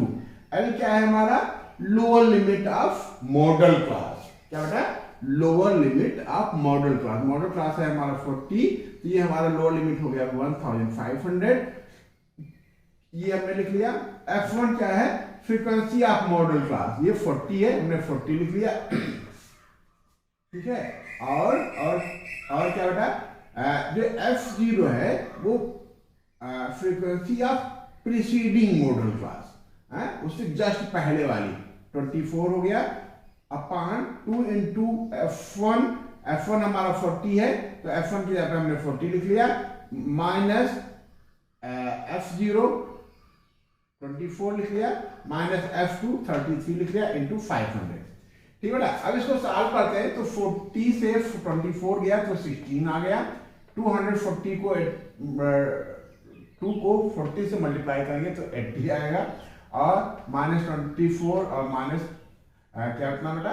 Speaker 1: L क्या है हमारा? Lower limit of model class. क्या बेटा? Lower limit of model class. Model class है हमारा 40, तो ये हमारा लोअर लिमिट हो गया 1500। ये हमने लिख लिया। F1 क्या है? फ्रीक्वेंसी ऑफ मॉडल क्लास, ये 40 है, हमने 40 लिख लिया। ठीक है, और क्या बेटा? जो F0 है वो frequency of preceding model class, उससे जस्ट पहले वाली 24 हो गया अपॉन 2 इंटू F1। F1 हमारा 40 है, तो F1 की जगह पे हमने 40 लिख लिया, माइनस F0 24 लिख लिया, माइनस F2 33 लिख लिया, इंटू 500। ठीक है बेटा, अब इसको सॉल्व करते हैं। तो 40 से 24 गया तो 16 आ गया। 240 को 2 को 40 से मल्टीप्लाई करेंगे तो 80 आएगा, और माइनस 24 और माइनस क्या इतना बेटा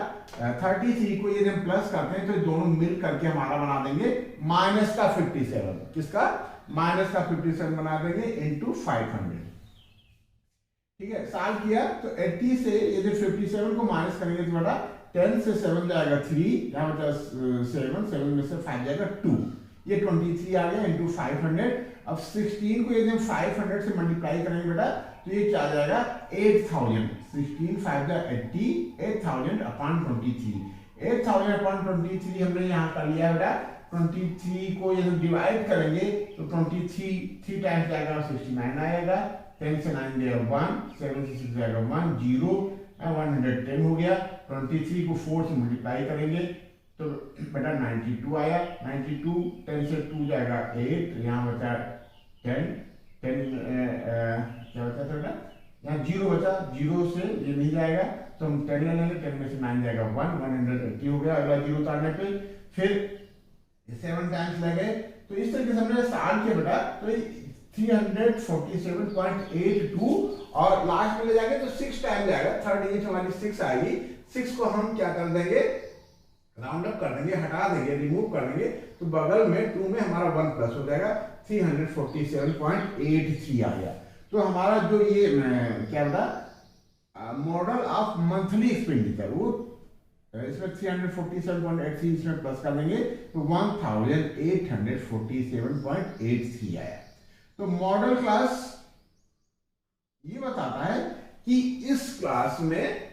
Speaker 1: 33 को ये जब प्लस करते हैं तो दोनों मिल करके हमारा बना देंगे माइनस का 57। किसका? माइनस का 57 बना देंगे इंटू 500। ठीक है, सॉल्व किया तो 80 से ये जो 57 को माइनस करेंगे तो बेटा 10 से 7 जाएगा 3, यहाँ बचा 7 में से 5 जाएगा 2, ये 23 आ गया इंटू 500। अब 16 को यदि हम 500 से मल्टीप्लाई करेंगे बेटा तो ये क्या आ जाएगा 8000। 16 5 जा 80, 8000 अपॉन 23। 8000 अपॉन 23 हमने यहाँ कर लिया बेटा। 23 को यदि डिवाइड करेंगे तो 3 टाइम्स जाएगा 69 आएगा, 10 से 9 गया 1, 7 से 6 जाएगा 1, 0, 110 हो गया। 23 को 4 से मल्टीप्लाई करेंगे तो बेटा 92 आया। 92 10 से 2 जाएगा 8, यहाँ बचा 10 क्या बचा था बेटा? यहाँ 0 बचा, 0 से ये नहीं जाएगा तो हम 10 ले लेंगे, 10 में से 9 जाएगा 1, 180 हो गया। अगला 0 उतारने पे फिर 7 टाइम्स लगे। तो इस तरीके से हमने सॉल्व किया बेटा। तो 347.82 और लास्ट में ले जाएंगे तो 6 टाइम जाएगा, थर्ड डिजिट हमारी 6 आएगी। 6 को हम क्या कर देंगे? राउंड अप कर देंगे, हटा देंगे, रिमूव कर देंगे, तो बगल में 2 में हमारा 1 प्लस हो जाएगा, 347.83 आ गया। तो हमारा जो ये क्या बता मॉडल ऑफ मंथली एक्सपेंडिचर, वो इसमें 347.83 इसमें प्लस कर देंगे तो 1847.83 आया। तो मॉडल क्लास ये बताता है कि इस क्लास में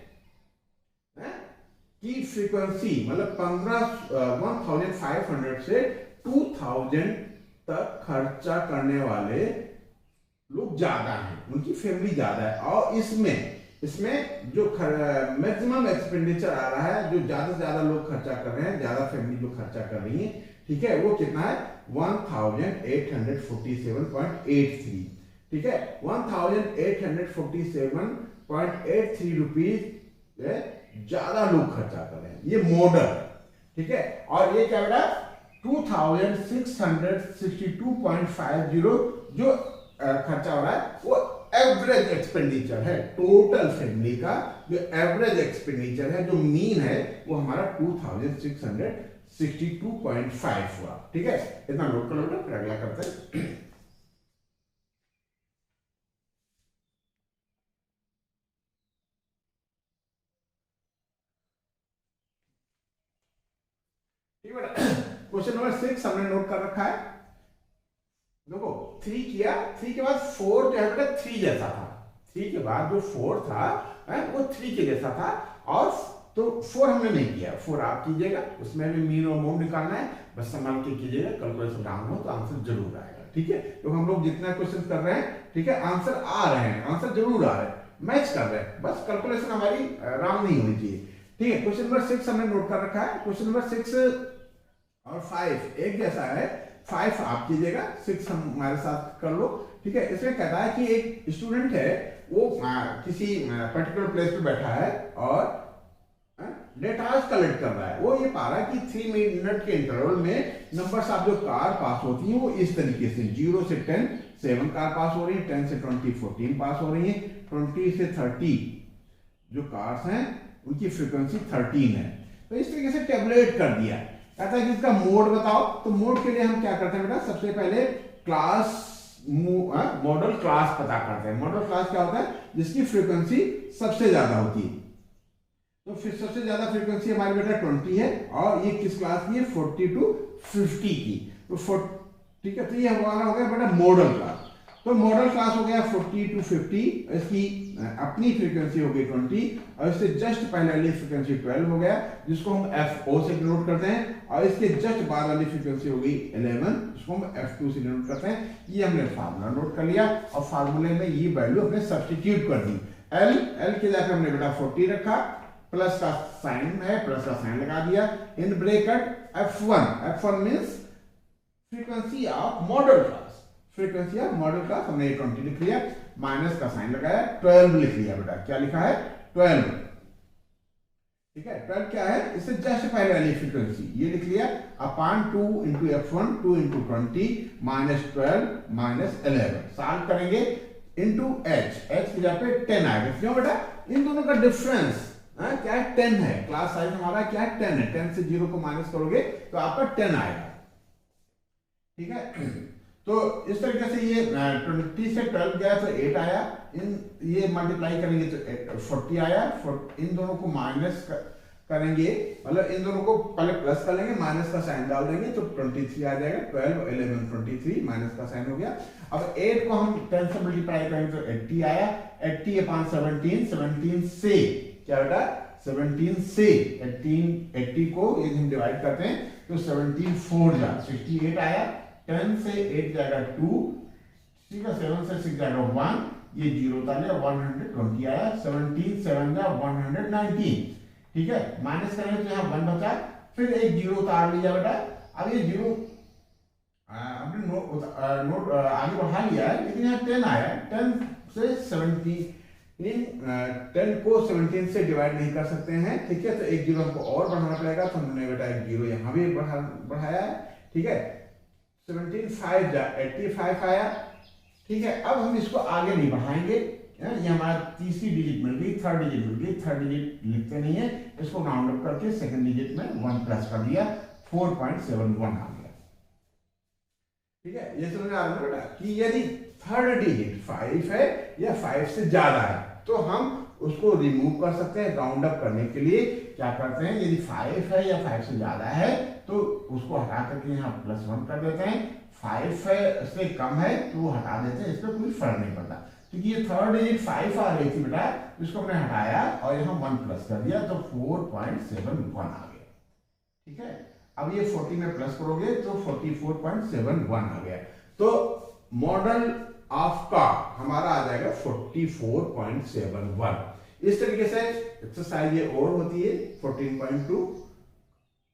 Speaker 1: की फ्रीक्वेंसी मतलब 1500 से 2000 तक खर्चा करने वाले लोग ज्यादा हैं, उनकी फैमिली ज्यादा है। और इसमें जो मैक्सिमम एक्सपेंडिचर आ रहा है, जो ज्यादा से ज्यादा लोग खर्चा कर रहे हैं, ज्यादा फैमिली जो खर्चा कर रही है, ठीक है, वो कितना है 1847.83। ठीक है, 1847.83 रुपीज ज्यादा लोग खर्चा कर रहे हैं, ये मॉडल। ठीक है, और ये क्या बेटा 2662.50 जो खर्चा हो रहा है वो एवरेज एक्सपेंडिचर है। टोटल फैमिली का जो एवरेज एक्सपेंडिचर है, जो मीन है, वो हमारा 2662.5 हुआ। ठीक है, इतना नोट कर लो, फिर अगला करते हैं। क्वेश्चन नंबर 6 हमने नोट कर रखा है। देखो 3 किया, 3 के बाद 4 जो है बेटा 3 जैसा था। 3 के बाद जो 4 था वो 3 के जैसा था, और तो 4 हमने नहीं किया। 4 आप कीजिएगा, उसमें भी मीन और मोड निकालना है, बस संभाल के कीजिएगा, कैलकुलेशन डाउन हो तो आंसर जरूर आएगा। ठीक है, तो हम लोग जितना क्वेश्चन कर रहे हैं, ठीक है, आंसर आ रहे हैं, आंसर जरूर आ रहे हैं, मैच कर रहे हैं, बस कैलकुलेशन हमारी राउंड नहीं होनी चाहिए। ठीक है, क्वेश्चन नंबर 6 हमने नोट कर रखा है। क्वेश्चन नंबर 6 और 5 एक जैसा है। 5 आप कीजिएगा, 6 हमारे साथ कर लो। ठीक है, इसमें कहता है कि एक स्टूडेंट है, वो किसी पर्टिकुलर प्लेस पे बैठा है, और डेटाज कलेक्ट कर रहा है, वो ये पा रहा है कि 3 मिनट के इंटरवल में नंबर्स आप जो कार पास होती हैं वो इस तरीके से 0 से 10 7 कार पास हो रही है, 10 से 20 14 पास हो रही है, 20 से 30 जो कार्स हैं उनकी फ्रीक्वेंसी 13 है। तो इस तरीके से टेबलेट कर दिया। कहता है कि इसका मोड बताओ। तो मोड के लिए हम क्या करते हैं बेटा, सबसे पहले क्लास मॉडल क्लास पता करते हैं। मॉडल क्लास क्या होता है, जिसकी फ्रीक्वेंसी सबसे ज्यादा होती है। तो फिर सबसे ज्यादा फ्रीक्वेंसी हमारी बेटा 20 है और ये किस क्लास की है, 40 to 50 की। तो ठीक है, तो ये हमारा हो गया बेटा मॉडल क्लास। तो मॉडल क्लास हो गया 40 to 50, इसकी अपनी फ्रीक्वेंसी हो गई 20 और इससे जस्ट पहले वाली फ्रीक्वेंसी 12 हो गया, जिसको हम FO से डिनोट करते हैं, और इसके जस्ट बाद वाली फ्रीक्वेंसी हो गई 11, जिसको हम F2 से डिनोट करते हैं। ये हमने फार्मूला नोट कर लिया और फार्मूले में ये वैल्यू हमने सब्स्टिट्यूट कर दी। L के जाकर हमने बेटा 40 रखा, प्लस का साइन है, प्लस का साइन लगा दिया, इन bracket F1 means frequency of model class. Frequency of model class हमने 20 लिख लिया, माइनस का साइन लगाया, 12 लिख लिया बेटा। क्या लिखा है, 12। ठीक है, 12 क्या है, इससे जस्ट पहले वाली फ्रीक्वेंसी ये लिख लिया, अपान 2 into F1 2 into 20 minus 12 minus 11। Solve करेंगे इंटू H की जगह पे 10 आएगा। क्यों बेटा, इन दोनों का डिफरेंस क्या है, 10 है। क्लास साइज हमारा क्या है, 10 है। 10 से 0 को माइनस करोगे तो आपका 10 आएगा। ठीक है, तो इस तरीके से ये 20 से 12 गया तो 8 आया, ये मल्टीप्लाई करेंगे तो 40 आया। इन दोनों को माइनस करेंगे, मतलब इन दोनों को पहले प्लस कर लेंगे, माइनस का साइन डाल देंगे तो 23 आ जाएगा। 12 11 23 माइनस का साइन हो गया। अब 8 को हम 10 से मल्टीप्लाई करेंगे तो 80 आया। 80 अपॉन 17 से क्या बेटा, 17 से 80 को यदि हम डिवाइड करते हैं तो 17 4 जा 68 आया। 10 से 8 जाएगा 2, ठीक है, 7 से 6 जाएगा 1, ये 0 उतार लिया, 120 आया। 17 7 जा 119, ठीक है, माइनस करेंगे तो यहाँ 1 बचा, फिर एक 0 उतार लिया बेटा। अब ये 0 हमने नोट आगे बढ़ा लिया है, लेकिन यहाँ 10 आया। 10 से 10 को 17 से डिवाइड नहीं कर सकते हैं, ठीक है, तो एक 0 हमको और बढ़ाना पड़ेगा, तो हमने बेटा एक 0 यहाँ भी बढ़ाया है। ठीक है, 17 5 जा 85 आया। ठीक है, अब हम इसको आगे नहीं बढ़ाएंगे, ये हमारा तीसरी डिजिट मिल गई, थर्ड डिजिट मिल गई। थर्ड डिजिट लिखते नहीं है, इसको राउंड अप करके सेकंड डिजिट में 1 प्लस कर दिया, 4.71 आ गया। ठीक है, ये समझ आ रहा है बेटा कि यदि थर्ड डिजिट 5 है या 5 से ज्यादा है तो हम उसको रिमूव कर सकते हैं। राउंड अप करने के लिए क्या करते हैं, यदि 5 है या 5 से ज्यादा है तो उसको हटा करके यहाँ +1 कर देते हैं। 5 है उससे कम है तो वो हटा देते हैं, इस पर कोई फर्क नहीं पड़ता, क्योंकि ये थर्ड डिजिट 5 आ रही थी बेटा, इसको हमने हटाया और यहाँ 1 प्लस कर दिया तो 4.71 आ गया। ठीक है, अब ये 40 में प्लस करोगे तो 44.71 आ गया। तो मॉडल ऑफ का हमारा आ जाएगा 44.71। इस तरीके से एक्सरसाइज ये और होती है 14.2।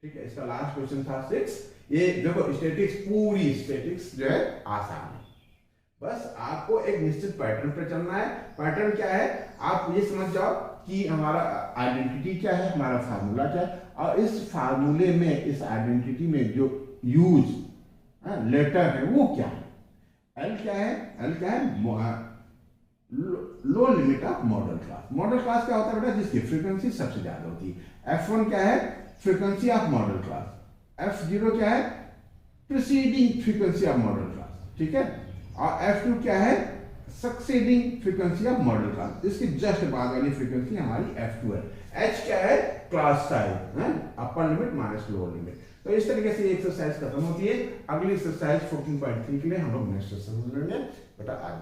Speaker 1: ठीक है, इसका लास्ट क्वेश्चन था 6। ये देखो स्टैटिक्स, पूरी स्टैटिक्स जो है आसान है, बस आपको एक निश्चित पैटर्न पे चलना है। पैटर्न क्या है, आप ये समझ जाओ कि हमारा आइडेंटिटी क्या है, हमारा फार्मूला क्या है, और इस फार्मूले में, इस आइडेंटिटी में जो यूज लेटर है वो क्या है। एल क्या है, एल क्या है, low limit of model class. Model class क्या होता है बेटा, जिसकी फ्रीक्वेंसी सबसे ज्यादा होती है। F1 क्या है, frequency of model class. F0 क्या है, preceding frequency of model class. ठीक है, और F2 क्या है, succeeding frequency of model class. इसकी जस्ट बाद वाली फ्रीक्वेंसी हमारी F2 है। H क्या है, class size, upper limit minus lower limit. तो इस तरीके से एक्सरसाइज खत्म होती है। अगली एक्सरसाइज 14.3 के लिए हम लोग नेक्स्ट सेशन में मिलेंगे बेटा। आज